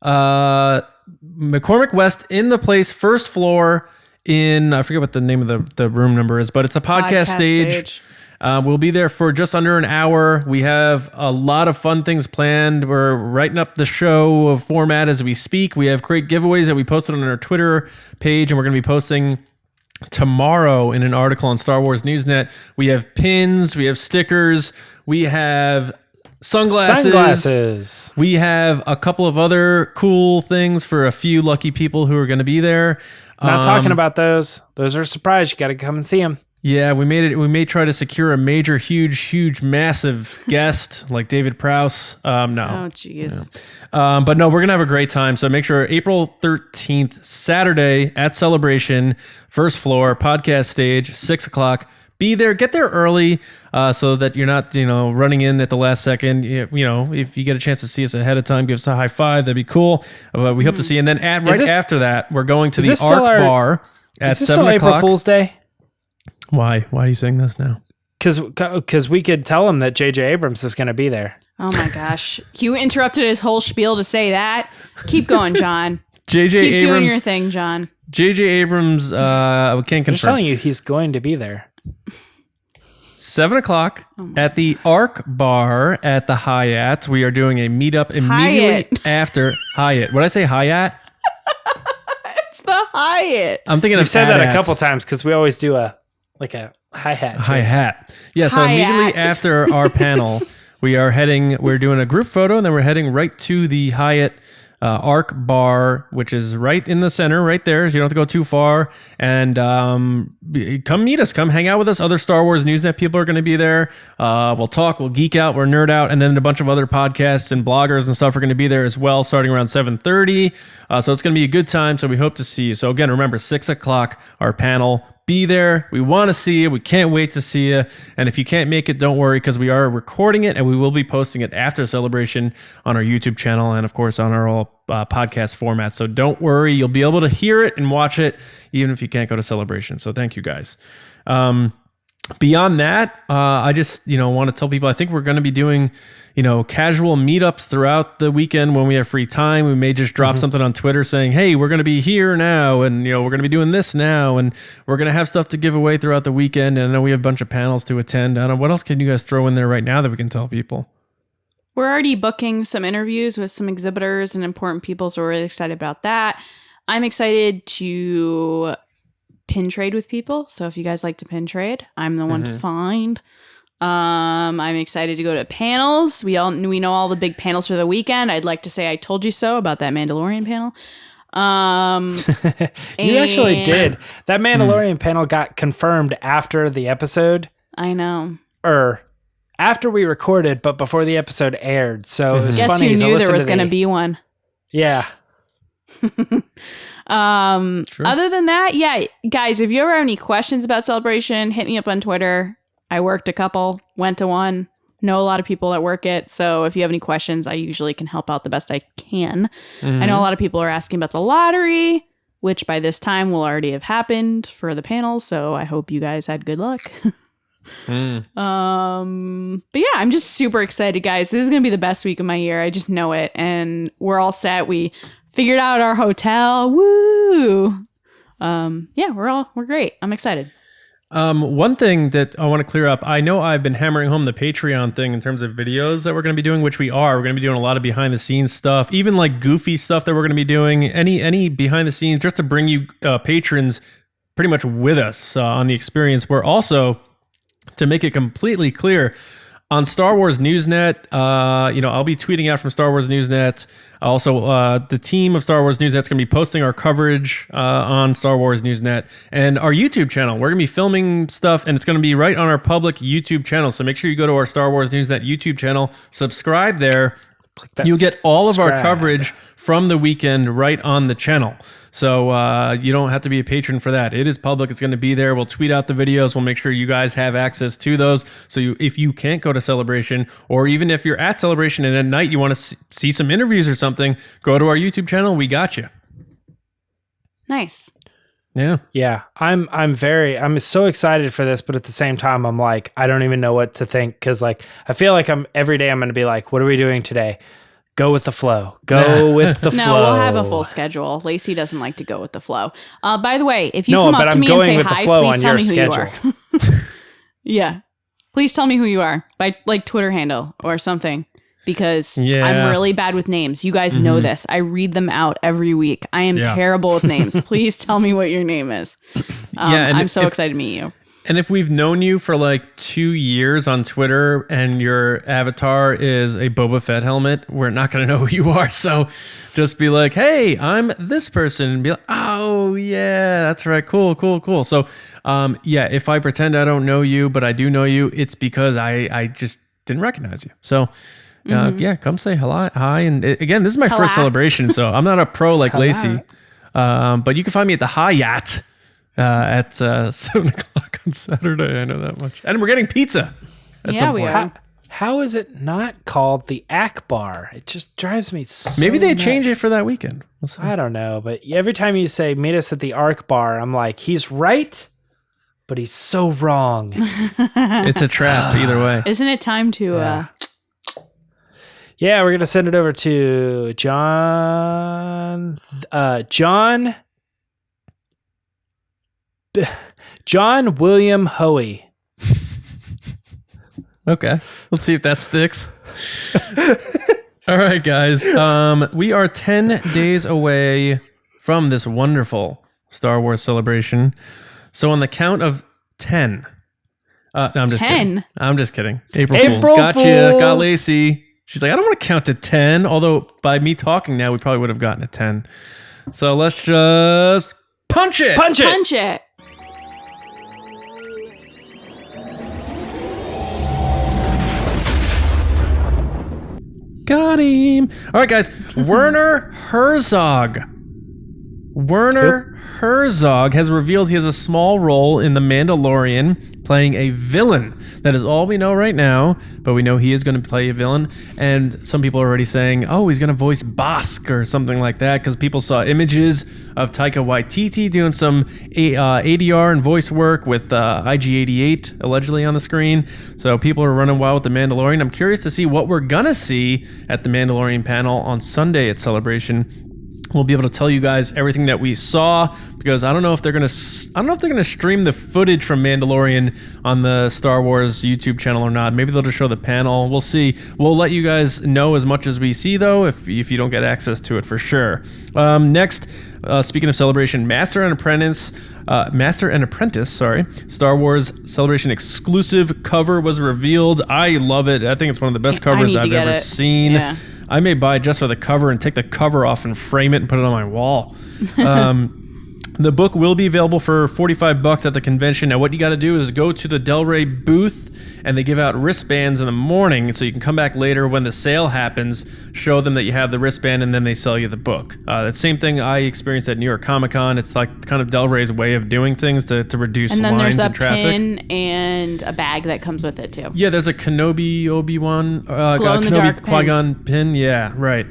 McCormick West in the place, first floor in, I forget what the name of the room number is, but it's a podcast stage. We'll be there for just under an hour. We have a lot of fun things planned. We're writing up the show format as we speak. We have great giveaways that we posted on our Twitter page, and we're going to be posting tomorrow in an article on Star Wars Newsnet. We have pins, we have stickers, we have sunglasses. We have a couple of other cool things for a few lucky people who are going to be there. not talking about those. Those are a surprise. You got to come and see them. Yeah, we made it. We may try to secure a major, huge, massive guest like David Prowse. No. Oh, jeez. But no, we're going to have a great time. So make sure April 13th, Saturday at Celebration, first floor, podcast stage, 6 o'clock. Be there, get there early so that you're not, running in at the last second. If you get a chance to see us ahead of time, give us a high five. That'd be cool. We hope to see you. And then after that, we're going to the Arc Bar at 7 o'clock. Is this still April Fool's Day? Why? Why are you saying this now? Because we could tell him that J.J. Abrams is going to be there. Oh my gosh. You interrupted his whole spiel to say that. Keep going, John. J.J. Keep doing Abrams. your thing, John. J.J. Abrams, we can't confirm. I'm just telling you, he's going to be there. 7 o'clock at the Arc Bar at the Hyatt. We are doing a meetup immediately after Hyatt. Would I say Hyatt? It's the Hyatt. I'm thinking We've of said that a AT-ATs. couple times because we always do a hi-hat. Hi-hat. Yeah, so Hyatt. immediately after our panel, we're doing a group photo, and then we're heading right to the Hyatt Arc Bar, which is right in the center, right there, so you don't have to go too far. And come meet us. Come hang out with us. Other Star Wars Newsnet people are going to be there. We'll talk, we'll geek out, we'll nerd out, and then a bunch of other podcasts and bloggers and stuff are going to be there as well, starting around 7:30. So it's going to be a good time, so we hope to see you. So again, remember, 6 o'clock, our panel. Be there. We want to see you. We can't wait to see you. And if you can't make it, don't worry, because we are recording it and we will be posting it after Celebration on our YouTube channel and, of course, on our all podcast format. So don't worry. You'll be able to hear it and watch it, even if you can't go to Celebration. So thank you, guys. Beyond that, I just want to tell people I think we're going to be doing casual meetups throughout the weekend when we have free time. We may just drop something on Twitter saying, hey, we're going to be here now, and we're going to be doing this now, and we're going to have stuff to give away throughout the weekend. And I know we have a bunch of panels to attend. I don't know, what else can you guys throw in there right now that we can tell people? We're already booking some interviews with some exhibitors and important people, so we're really excited about that. I'm excited to pin trade with people. So if you guys like to pin trade, I'm the one to find. I'm excited to go to panels. We know all the big panels for the weekend. I'd like to say I told you so about that Mandalorian panel. You actually did. That Mandalorian panel got confirmed after the episode. I know. Or after we recorded, but before the episode aired. So it was Guess funny. you to knew listen there was to going to be one. Yeah. Other than that, yeah, guys, if you ever have any questions about Celebration, hit me up on Twitter. I worked a couple, went to one, know a lot of people that work it. So if you have any questions, I usually can help out the best I can. I know a lot of people are asking about the lottery, which by this time will already have happened for the panel. So I hope you guys had good luck. But yeah, I'm just super excited, guys. This is going to be the best week of my year. I just know it. And we're all set. We figured out our hotel. Woo! Yeah, we're great. I'm excited. One thing that I want to clear up, I know I've been hammering home the Patreon thing in terms of videos that we're going to be doing, which we are. We're going to be doing a lot of behind the scenes stuff, even like goofy stuff that we're going to be doing, any behind the scenes, just to bring you patrons pretty much with us on the experience. We're also, to make it completely clear, on Star Wars Newsnet, I'll be tweeting out from Star Wars Newsnet. Also, the team of Star Wars Newsnet's going to be posting our coverage on Star Wars Newsnet and our YouTube channel. We're going to be filming stuff, and it's going to be right on our public YouTube channel. So make sure you go to our Star Wars Newsnet YouTube channel, subscribe there. You'll get all of our coverage from the weekend right on the channel. So you don't have to be a patron for that. It is public. It's going to be there. We'll tweet out the videos. We'll make sure you guys have access to those. So if you can't go to Celebration, or even if you're at Celebration and at night you want to see some interviews or something, go to our YouTube channel. We got you. Nice. Yeah. Yeah. I'm so excited for this, but at the same time, I'm like, I don't even know what to think. Cause like, I feel like every day I'm going to be like, what are we doing today? Go with the flow. Go with the flow. No, we'll have a full schedule. Lacey doesn't like to go with the flow. By the way, if you come up to me and say hi, please tell me who you are. Yeah. Please tell me who you are by like Twitter handle or something, because I'm really bad with names. You guys know this. I read them out every week. I am terrible with names. Please tell me what your name is. I'm so excited to meet you. And if we've known you for like 2 years on Twitter and your avatar is a Boba Fett helmet, we're not going to know who you are. So just be like, hey, I'm this person. And be like, oh, yeah, that's right. Cool. So, if I pretend I don't know you, but I do know you, it's because I just didn't recognize you. So, come say hello. Hi. And again, this is my first celebration, so I'm not a pro like Lacey. But you can find me at the Hyatt. At 7 o'clock on Saturday. I know that much. And we're getting pizza at some point. We are. How is it not called the Akbar? It just drives me so Maybe they nuts. change it for that weekend. We'll see. I don't know, but every time you say meet us at the Ark Bar, I'm like, he's right, but he's so wrong. It's a trap either way. Isn't it time to... Yeah, we're going to send it over to John William Hoey. Okay. Let's see if that sticks. All right, guys. We are 10 days away from this wonderful Star Wars celebration. So on the count of 10. No, I'm just 10? kidding. I'm just kidding. April Fools. Gotcha. Got Lacey. She's like, I don't want to count to 10. Although by me talking now, we probably would have gotten to 10. So let's just punch it. Punch it. Got him. All right, guys. Werner Herzog. Herzog has revealed he has a small role in The Mandalorian, playing a villain. That is all we know right now, but we know he is going to play a villain. And some people are already saying, oh, he's going to voice Bosk or something like that, because people saw images of Taika Waititi doing some ADR and voice work with IG-88 allegedly on the screen. So people are running wild with The Mandalorian. I'm curious to see what we're going to see at the Mandalorian panel on Sunday at Celebration. We'll be able to tell you guys everything that we saw, because I don't know if they're gonna stream the footage from Mandalorian on the Star Wars YouTube channel or not. Maybe they'll just show the panel. We'll see. We'll let you guys know as much as we see, though, if you don't get access to it for sure. Next, speaking of Celebration, Master and Apprentice, Star Wars Celebration exclusive cover was revealed. I love it. I think it's one of the best covers I've ever seen. Yeah. I may buy it just for the cover and take the cover off and frame it and put it on my wall. The book will be available for $45 at the convention. Now, what you got to do is go to the Del Rey booth, and they give out wristbands in the morning, so you can come back later when the sale happens, show them that you have the wristband, and then they sell you the book. The same thing I experienced at New York Comic Con. It's like kind of Del Rey's way of doing things to reduce And then lines there's a and traffic. pin and a bag that comes with it too. Yeah, there's a Kenobi Obi-Wan, Glow-in-the-dark Qui-Gon pin. Yeah, right.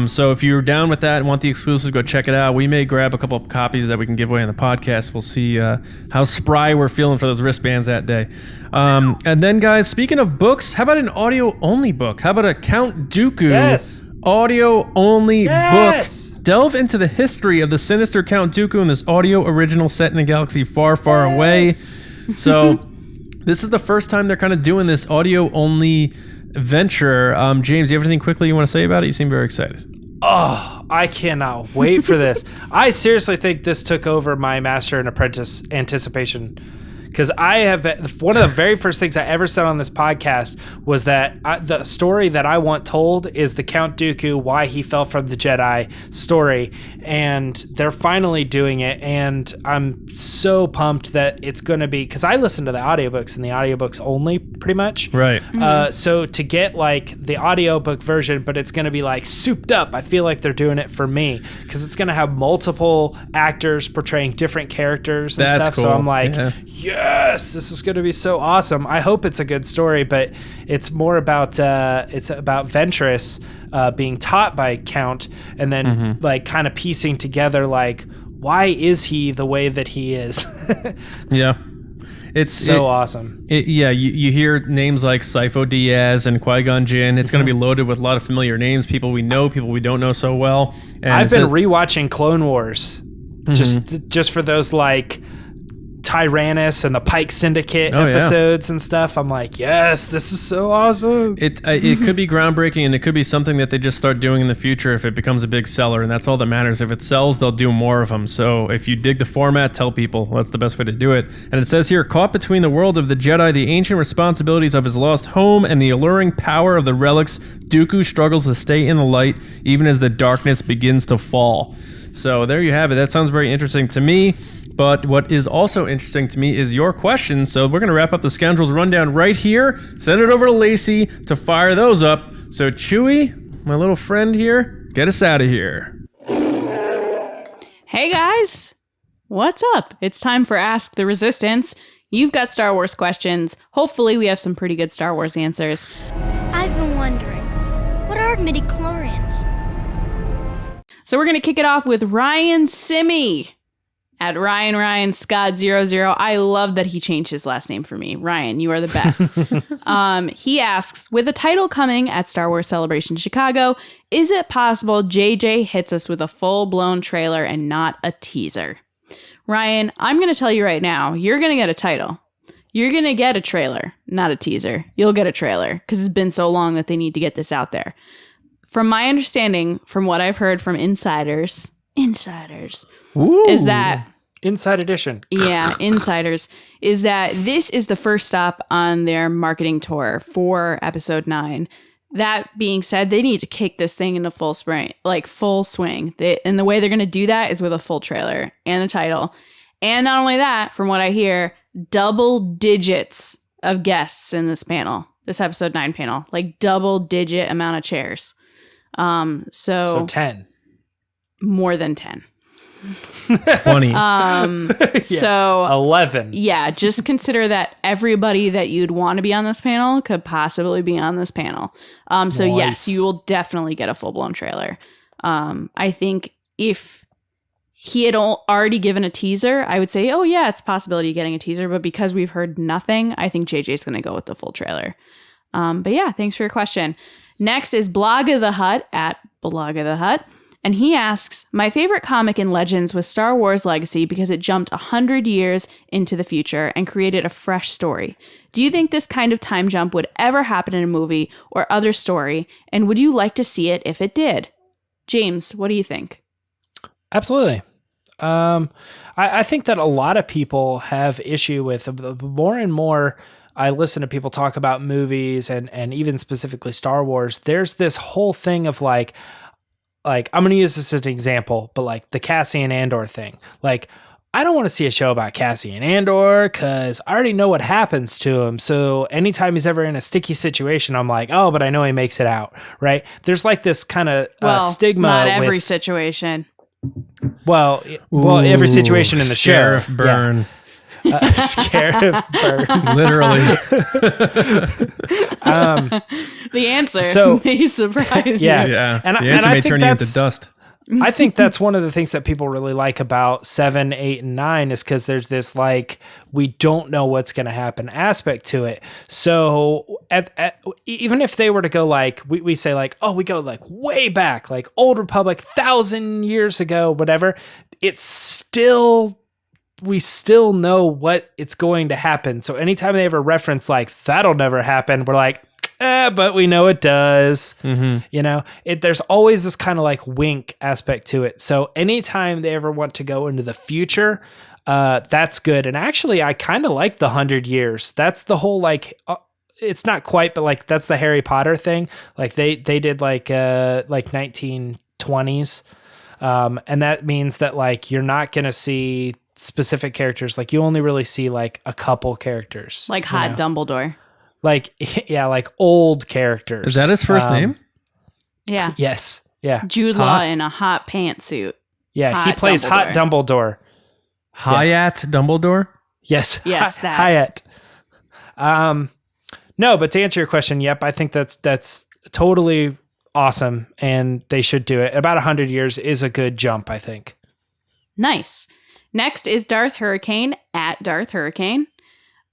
So if you're down with that and want the exclusive, go check it out. We may grab a couple of copies that we can give away on the podcast. We'll see how spry we're feeling for those wristbands that day. And then, guys, speaking of books, how about an audio-only book? How about a Count Dooku audio-only book? Delve into the history of the sinister Count Dooku in this audio original set in a galaxy far, far away. So this is the first time they're kind of doing this audio-only venture. James, do you have anything quickly you want to say about it? You seem very excited. Oh, I cannot wait for this. I seriously think this took over my Master and Apprentice anticipation. Because one of the very first things I ever said on this podcast was that the story that I want told is the Count Dooku, why he fell from the Jedi story. And they're finally doing it. And I'm so pumped that it's going to be, because I listen to the audiobooks and the audiobooks only pretty much. Right. So to get like the audiobook version, but it's going to be like souped up. I feel like they're doing it for me because it's going to have multiple actors portraying different characters and stuff. Cool. So I'm like, yes, this is going to be so awesome. I hope it's a good story, but it's more about Ventress being taught by Count, and then like kind of piecing together like, why is he the way that he is? Yeah. It's so awesome. You hear names like Sifo Dyas and Qui-Gon Jinn. It's going to be loaded with a lot of familiar names, people we know, people we don't know so well. And I've been rewatching Clone Wars just for those like Tyrannus and the Pike Syndicate episodes and stuff. I'm like, yes, this is so awesome. It could be groundbreaking, and it could be something that they just start doing in the future if it becomes a big seller, and that's all that matters. If it sells, they'll do more of them. So if you dig the format, tell people. That's the best way to do it. And it says here, caught between the world of the Jedi, the ancient responsibilities of his lost home, and the alluring power of the relics, Dooku struggles to stay in the light even as the darkness begins to fall. So there you have it. That sounds very interesting to me. But what is also interesting to me is your questions. So we're going to wrap up the Scoundrels rundown right here. Send it over to Lacey to fire those up. So Chewie, my little friend here, get us out of here. Hey guys, what's up? It's time for Ask the Resistance. You've got Star Wars questions. Hopefully we have some pretty good Star Wars answers. I've been wondering, what are midichlorians? So we're going to kick it off with Ryan Simmy. At Ryan Scott 00. I love that he changed his last name for me. Ryan, you are the best. He asks, with the title coming at Star Wars Celebration Chicago, is it possible JJ hits us with a full-blown trailer and not a teaser? Ryan, I'm going to tell you right now, you're going to get a title. You're going to get a trailer, not a teaser. You'll get a trailer because it's been so long that they need to get this out there. From my understanding, from what I've heard from insiders, Ooh. is that Inside Edition. Yeah, insiders, is that this is the first stop on their marketing tour for episode 9. That being said, they need to kick this thing into full swing. And the way they're going to do that is with a full trailer and a title. And not only that, from what I hear, double digits of guests in this panel, this episode 9 panel, like double digit amount of chairs. So 10. More than 10. 20. So 11. Yeah, just consider that everybody that you'd want to be on this panel could possibly be on this panel. So Nice. yes, you will definitely get a full-blown trailer. I think if he had already given a teaser, I would say, oh yeah, it's a possibility of getting a teaser. But because we've heard nothing, I think JJ's going to go with the full trailer. But yeah, thanks for your question. Next is Blog of the Hut at Blog of the Hut. And he asks, my favorite comic in Legends was Star Wars Legacy because it jumped 100 years into the future and created a fresh story. Do you think this kind of time jump would ever happen in a movie or other story? And would you like to see it if it did? James, what do you think? Absolutely. I think that a lot of people have issue with the more and more I listen to people talk about movies and even specifically Star Wars. There's this whole thing of like I'm going to use this as an example, but like the Cassian Andor thing. Like, I don't want to see a show about Cassian Andor because I already know what happens to him. So anytime he's ever in a sticky situation, I'm like, oh, but I know he makes it out, right? There's like this kind of stigma. Not every situation. Well, every situation in the Sheriff show. Burn. Yeah. Sheriff Burn. Literally. The answer may surprise you. Yeah. And the answer I may think turn you into dust. I think that's one of the things that people really like about 7, 8, and 9 is because there's this like we don't know what's going to happen aspect to it. So even if they were to go like we say like, oh, we go like way back, like Old Republic, 1,000 years ago, whatever, it's still. We still know what it's going to happen. So anytime they ever reference like that'll never happen, we're like, but we know it does. Mm-hmm. You know, there's always this kind of like wink aspect to it. So anytime they ever want to go into the future, that's good. And actually, I kind of like the 100 years. That's the whole like. It's not quite, but like that's the Harry Potter thing. Like they did like 1920s, and that means that like you're not gonna see specific characters. Like you only really see like a couple characters, like hot Dumbledore. Like like old characters. Is that his first name? Yeah. Yes. Yeah. Jude Law in a hot pantsuit. Yeah, Hot he plays Dumbledore. Hot Dumbledore. Hayat Dumbledore. Yes. Yes, that. Hyatt. No, but to answer your question, yep, I think that's totally awesome, and they should do it. About 100 years is a good jump, I think. Nice. Next is Darth Hurricane at Darth Hurricane.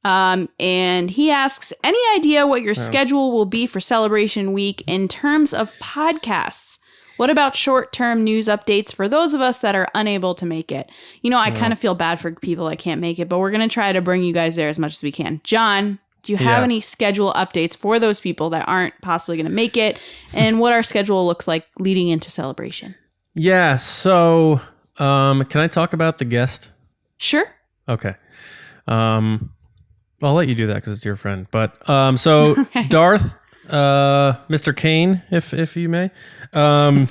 And he asks, any idea what your schedule will be for Celebration Week in terms of podcasts? What about short-term news updates for those of us that are unable to make it? You know, I kind of feel bad for people that can't make it, but we're going to try to bring you guys there as much as we can. John, do you have any schedule updates for those people that aren't possibly going to make it, and what our schedule looks like leading into Celebration? Yeah, so can I talk about the guest? Sure. Okay. I'll let you do that because it's your friend. But so Okay. Darth, Mr. Kane, if you may. So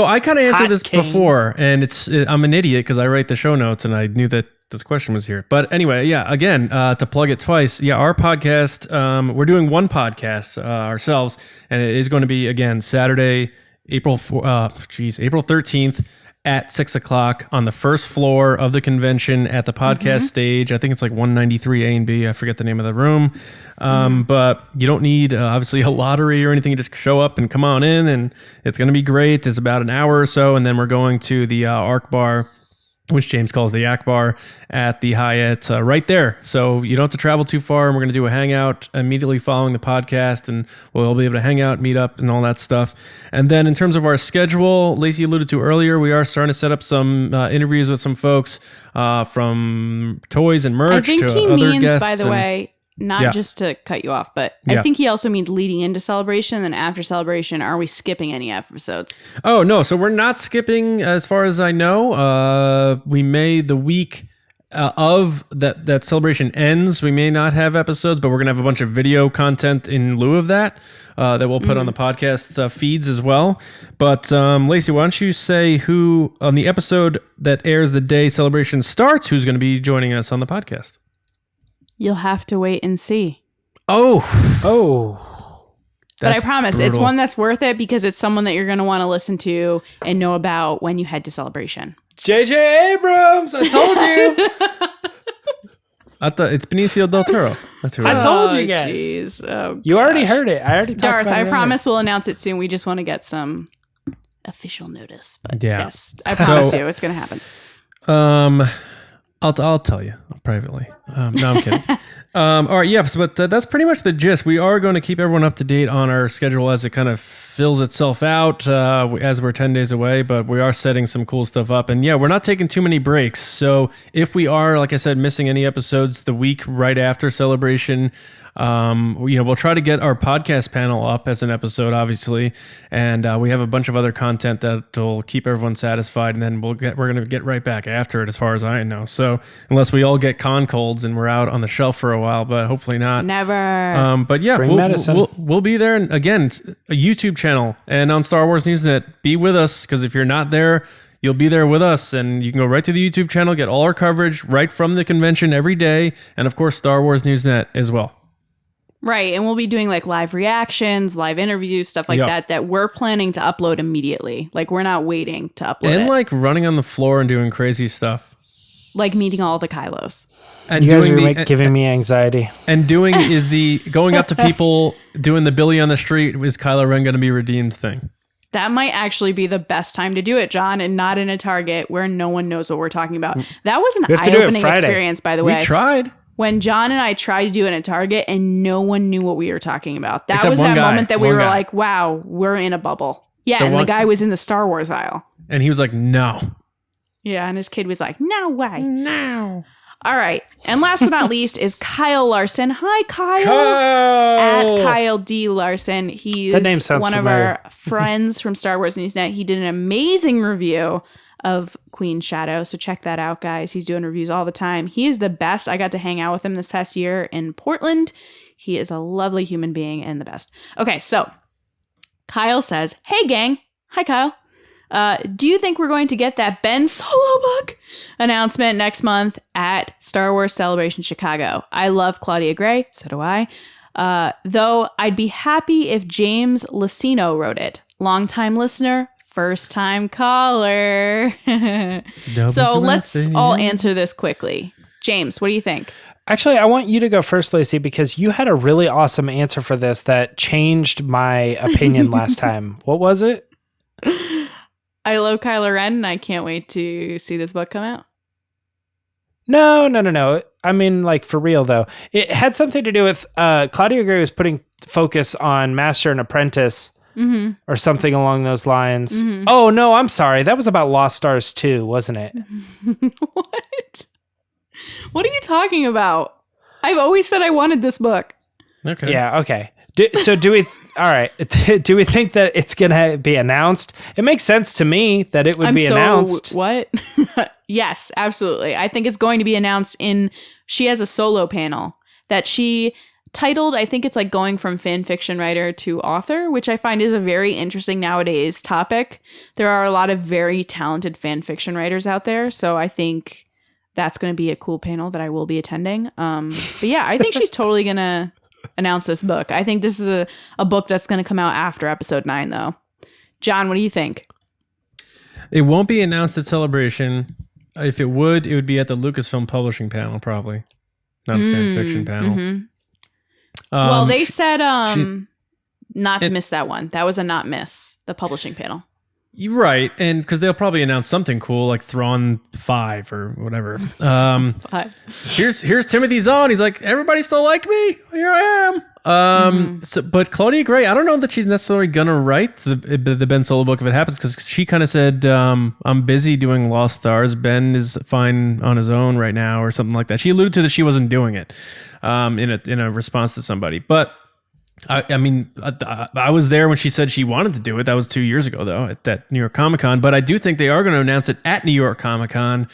I kind of answered Hot this Kane. before, and I'm an idiot because I write the show notes and I knew that this question was here. But anyway, yeah, again, to plug it twice, yeah, our podcast, we're doing one podcast ourselves, and it is going to be, again, Saturday, April 13th at 6:00 on the first floor of the convention at the podcast stage. I think it's like 193 A and B. I forget the name of the room. But you don't need obviously a lottery or anything. You just show up and come on in, and it's going to be great. It's about an hour or so. And then we're going to the Arc Bar, which James calls the Yak Bar, at the Hyatt right there. So you don't have to travel too far. And we're going to do a hangout immediately following the podcast, and we'll be able to hang out, meet up, and all that stuff. And then in terms of our schedule, Lacey alluded to earlier, we are starting to set up some interviews with some folks from toys and merch I think to he other means, guests. by the way, not Yeah. just to cut you off, but Yeah. I think he also means leading into Celebration. And after Celebration, are we skipping any episodes? Oh, no. So we're not skipping as far as I know. We may, the week of that celebration ends, we may not have episodes, but we're going to have a bunch of video content in lieu of that that we'll put on the podcast feeds as well. But Lacey, why don't you say who on the episode that airs the day celebration starts, who's going to be joining us on the podcast? You'll have to wait and see. Oh, But I that's promise it's brutal. one that's worth it because it's someone that you're going to want to listen to and know about when you head to Celebration. J.J. Abrams, I told you. I thought it's Benicio del Toro. That's who it I is. told you guys. Jeez. Oh, You already gosh. heard it. I already talked Darth, about it. I earlier. promise we'll announce it soon. We just want to get some official notice. But Yeah. yes, I promise So- you it's going to happen. I'll tell you privately. No, I'm kidding. All right, yeah, but that's pretty much the gist. We are going to keep everyone up to date on our schedule as it kind of fills itself out as we're 10 days away, but we are setting some cool stuff up. And yeah, we're not taking too many breaks. So if we are, like I said, missing any episodes the week right after Celebration, we'll try to get our podcast panel up as an episode, obviously, and we have a bunch of other content that will keep everyone satisfied, and then we're going to get right back after it, as far as I know. So unless we all get con colds and we're out on the shelf for a while, but hopefully not. Never. But yeah, Bring medicine. We'll be there, and again, it's a YouTube channel and on Star Wars Newsnet. Be with us, because if you're not there, you'll be there with us, and you can go right to the YouTube channel, get all our coverage right from the convention every day, and of course Star Wars Newsnet as well. Right, and we'll be doing like live reactions, live interviews, stuff like that we're planning to upload immediately. Like, we're not waiting to upload and it. like running on the floor and doing crazy stuff. Like meeting all the Kylos. And You guys are giving me anxiety. And going up to people, doing the Billy on the street, is Kylo Ren going to be redeemed thing. That might actually be the best time to do it, John, and not in a Target where no one knows what we're talking about. That was an eye-opening experience, by the way. We tried. When John and I tried to do it at Target and no one knew what we were talking about. That Except was one that guy. moment that we One were guy. like, wow, we're in a bubble. Yeah, and the guy was in the Star Wars aisle. And he was like, no. Yeah, and his kid was like, no way. No. All right. And last but not least is Kyle Larson. Hi, Kyle. Kyle! At Kyle D. Larson. He's That name sounds one familiar. of our friends from Star Wars Newsnet. He did an amazing review of Queen Shadow. So check that out, guys. He's doing reviews all the time. He is the best. I got to hang out with him this past year in Portland. He is a lovely human being and the best. Okay, so Kyle says, hey, gang. Hi, Kyle. Do you think we're going to get that Ben Solo book announcement next month at Star Wars Celebration Chicago? I love Claudia Gray. So do I. Though I'd be happy if James Lucino wrote it. Longtime listener, first time caller. So let's all answer this quickly. James, what do you think? Actually, I want you to go first, Lacey, because you had a really awesome answer for this that changed my opinion last time. What was it? I love Kylo Ren, and I can't wait to see this book come out. No. I mean, like, for real, though. It had something to do with Claudia Gray was putting focus on Master and Apprentice or something along those lines. Mm-hmm. Oh, no, I'm sorry. That was about Lost Stars 2, wasn't it? What? What are you talking about? I've always said I wanted this book. Okay. Yeah, okay. Do we... All right. Do we think that it's going to be announced? It makes sense to me that it would be announced. What? Yes, absolutely. I think it's going to be announced she has a solo panel that she titled, I think it's like going from fan fiction writer to author, which I find is a very interesting nowadays topic. There are a lot of very talented fan fiction writers out there. So I think that's going to be a cool panel that I will be attending. But yeah, I think she's totally going to announce this book. I think this is a book that's going to come out after episode 9, though. John, what do you think? It won't be announced at Celebration. If it would be at the Lucasfilm Publishing panel, probably. Not a fan fiction panel. Mm-hmm. Well, they said not to miss that one. That was a not miss, the publishing panel. You're right, and because they'll probably announce something cool like Thrawn 5 or whatever. Here's Timothy Zahn. He's like, everybody still like me? Here I am. But Claudia Gray, I don't know that she's necessarily gonna write the Ben Solo book if it happens, because she kind of said, I'm busy doing Lost Stars. Ben is fine on his own right now, or something like that. She alluded to that she wasn't doing it in a response to somebody, but. I mean, I was there when she said she wanted to do it. That was 2 years ago, though, at that New York Comic Con. But I do think they are going to announce it at New York Comic Con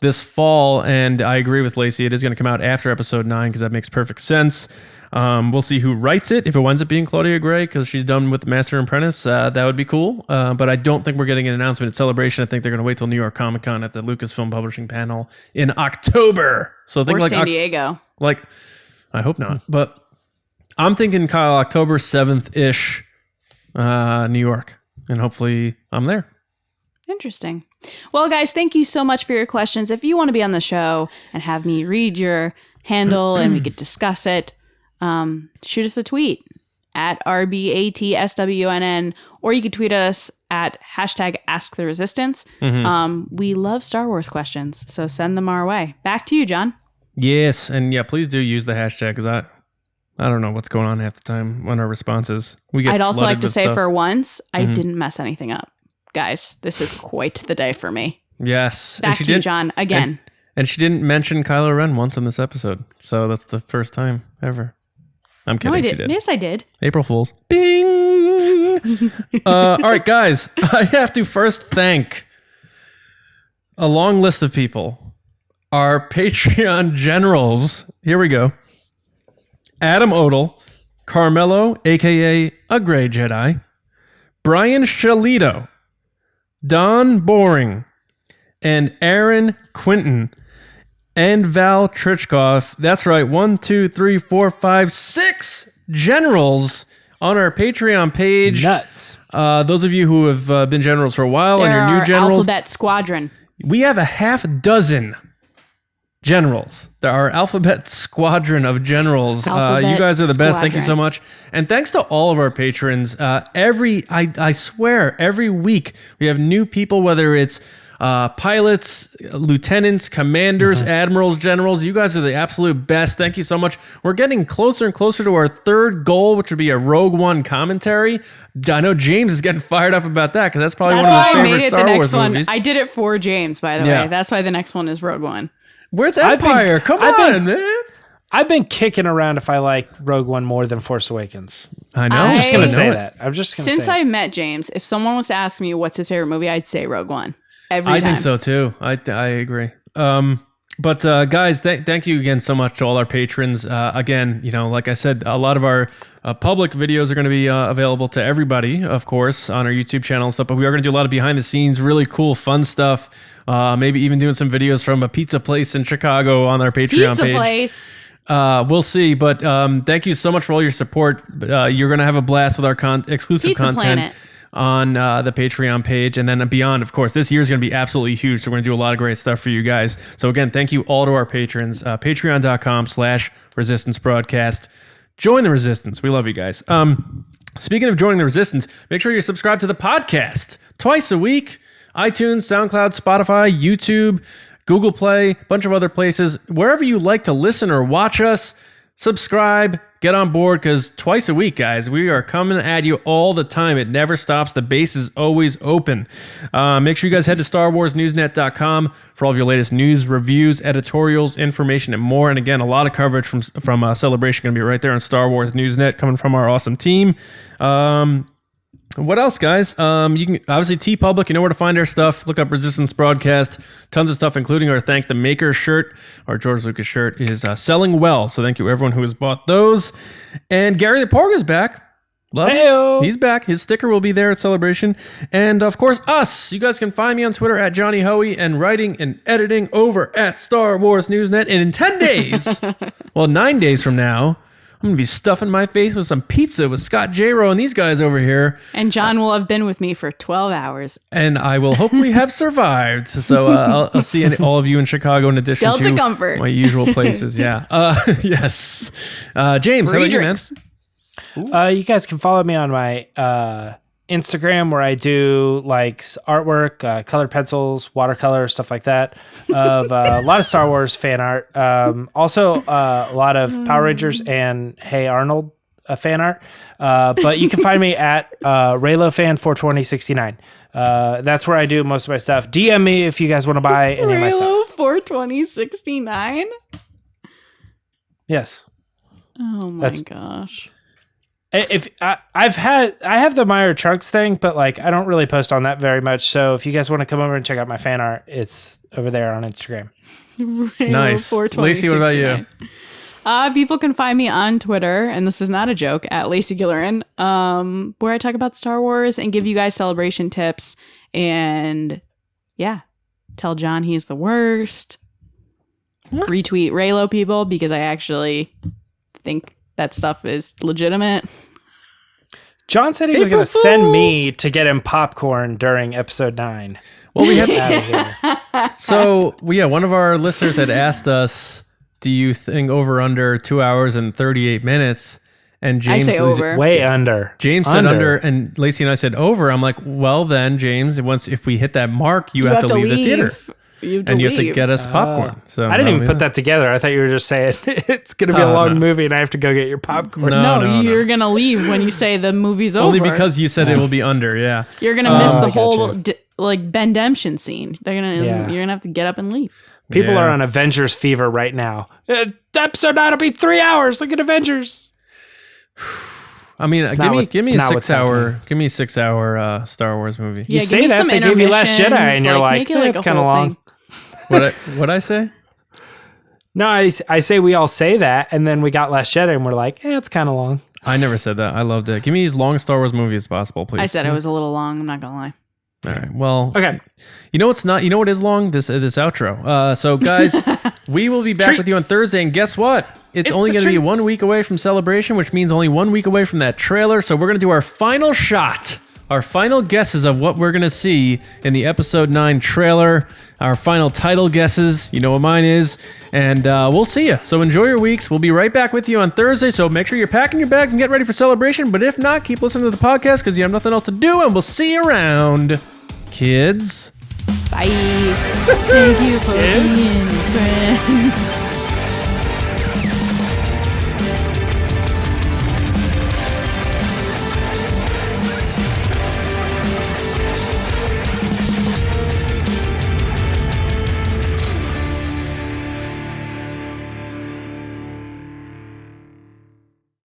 this fall. And I agree with Lacey. It is going to come out after episode 9 because that makes perfect sense. We'll see who writes it. If it winds up being Claudia Gray because she's done with Master and Apprentice, that would be cool. But I don't think we're getting an announcement at Celebration. I think they're going to wait till New York Comic Con at the Lucasfilm Publishing panel in October. So I think or San Diego. I hope not. But I'm thinking, Kyle, October 7th-ish, New York. And hopefully I'm there. Interesting. Well, guys, thank you so much for your questions. If you want to be on the show and have me read your handle and we could discuss it, shoot us a tweet at RBATSWNN, or you could tweet us at #AskTheResistance. We love Star Wars questions, so send them our way. Back to you, John. Yes, and yeah, please do use the hashtag because I don't know what's going on half the time on our responses. I'd also like to say stuff. for once, I didn't mess anything up. Guys, this is quite the day for me. Yes. Back to you, John, again. And she didn't mention Kylo Ren once in this episode. So that's the first time ever. I'm kidding. No, I She did. did. Yes, I did. April Fools. Bing! All right, guys. I have to first thank a long list of people. Our Patreon generals. Here we go. Adam Odell, Carmelo, a.k.a. A Gray Jedi, Brian Shalito, Don Boring, and Aaron Quinton, and Val Trichkoff. That's right, 1, 2, 3, 4, 5, 6 generals on our Patreon page. Nuts. Those of you who have been generals for a while They're and your new our generals. alphabet squadron. We have a half dozen generals. Our alphabet squadron of generals. Alphabet you guys are the best. Thank you so squadron. much. And thanks to all of our patrons. I swear, every week we have new people, whether it's pilots, lieutenants, commanders, admirals, generals. You guys are the absolute best. Thank you so much. We're getting closer and closer to our third goal, which would be a Rogue One commentary. I know James is getting fired up about that because that's probably That's one of why his I favorite made it the Star next Wars one. movies. I did it for James, by the Yeah. way. That's why the next one is Rogue One. Where's I've been- Empire? Come I've been- on, man. I've been kicking around if I like Rogue One more than Force Awakens. I know. I'm I'm just I gonna know say it. that. I'm just gonna Since say I it. met James, if someone was to ask me what's his favorite movie, I'd say Rogue One. Every I time. think so too. I agree. But guys, thank you again so much to all our patrons. Again, like I said, a lot of our public videos are going to be available to everybody, of course, on our YouTube channel and stuff. But we are going to do a lot of behind the scenes, really cool, fun stuff. Maybe even doing some videos from a pizza place in Chicago on our Patreon Pizza page. place. We'll see. But thank you so much for all your support. You're going to have a blast with our exclusive Pizza content. Planet. On the Patreon page, and then beyond, of course. This year is going to be absolutely huge, so we're going to do a lot of great stuff for you guys. So again, thank you all to our patrons. Patreon.com/Resistance Broadcast. Join the Resistance. We love you guys. Speaking of joining the Resistance, make sure you're subscribed to the podcast twice a week. iTunes, SoundCloud, Spotify, YouTube, Google Play, a bunch of other places. Wherever you like to listen or watch us, subscribe, get on board, because twice a week, guys, we are coming at you all the time. It never stops. The base is always open. Make sure you guys head to StarWarsNewsNet.com for all of your latest news, reviews, editorials, information, and more. And again, a lot of coverage from Celebration going to be right there on Star Wars Newsnet, coming from our awesome team. What else, guys? You can obviously TeePublic. You know where to find our stuff. Look up Resistance Broadcast. Tons of stuff, including our Thank the Maker shirt. Our George Lucas shirt is selling well. So thank you everyone who has bought those. And Gary the Porg is back. Love Hey-o. it. He's back. His sticker will be there at Celebration. And of course, us. You guys can find me on Twitter at Johnny Hoey and writing and editing over at Star Wars Newsnet. And in 10 days, 9 days from now, I'm going to be stuffing my face with some pizza with Scott J-Ro and these guys over here. And John will have been with me for 12 hours. And I will hopefully have survived. So I'll see all of you in Chicago in addition Delta to Comfort. my usual places. Yeah. Yes. James, Free how about drinks. you, man? You guys can follow me on my Instagram, where I do like artwork, colored pencils, watercolor, stuff like that, of a lot of Star Wars fan art. Also, a lot of Power Rangers and Hey Arnold fan art. But you can find me at RayloFan42069. That's where I do most of my stuff. DM me if you guys want to buy any of my Raylo stuff. 42069. Yes. Oh my That's- gosh. If I have the Meyer Trunks thing, but like I don't really post on that very much. So if you guys want to come over and check out my fan art, it's over there on Instagram. Raylo Nice. 42069. Lacey, what about you? People can find me on Twitter, and this is not a joke, at Lacey Gillerin, where I talk about Star Wars and give you guys Celebration tips. And yeah, tell John he's the worst. Retweet Raylo people, because I actually think that stuff is legitimate. John said he was going to send me to get him popcorn during episode 9. Well, we had Out of here. So one of our listeners had asked us, do you think over under 2 hours and 38 minutes? And James I say over. Way under. James said under, and Lacey and I said over. I'm like, well then, James, if we hit that mark, you have to leave the theater. and you have to get us popcorn. So I didn't even put that together. I thought you were just saying it's going to be a long movie and I have to go get your popcorn. No, you're going to leave when you say the movie's over. Only because you said it will be under, yeah. You're going to miss the whole Bendemption scene. You're going to have to get up and leave. People are on Avengers fever right now. Episode 9 will be 3 hours. Look at Avengers. I mean, give me a 6 hour Star Wars movie. You say that, they gave you Last Jedi, and you're like, it's kind of long. What I say? No, I say we all say that, and then we got Last Jedi, and we're like, it's kind of long. I never said that. I loved it. Give me as long Star Wars movie as possible, please. I said it was a little long. I'm not gonna lie. All right. Well, okay. You know what's not? You know what is long? This outro. So guys, we will be back with you on Thursday, and guess what? It's only going to be 1 week away from Celebration, which means only 1 week away from that trailer. So we're going to do our final shot, our final guesses of what we're going to see in the episode 9 trailer, our final title guesses. You know what mine is, and we'll see you. So enjoy your weeks. We'll be right back with you on Thursday. So make sure you're packing your bags and get ready for Celebration. But if not, keep listening to the podcast because you have nothing else to do, and we'll see you around, kids. Bye. Thank you for being a friend.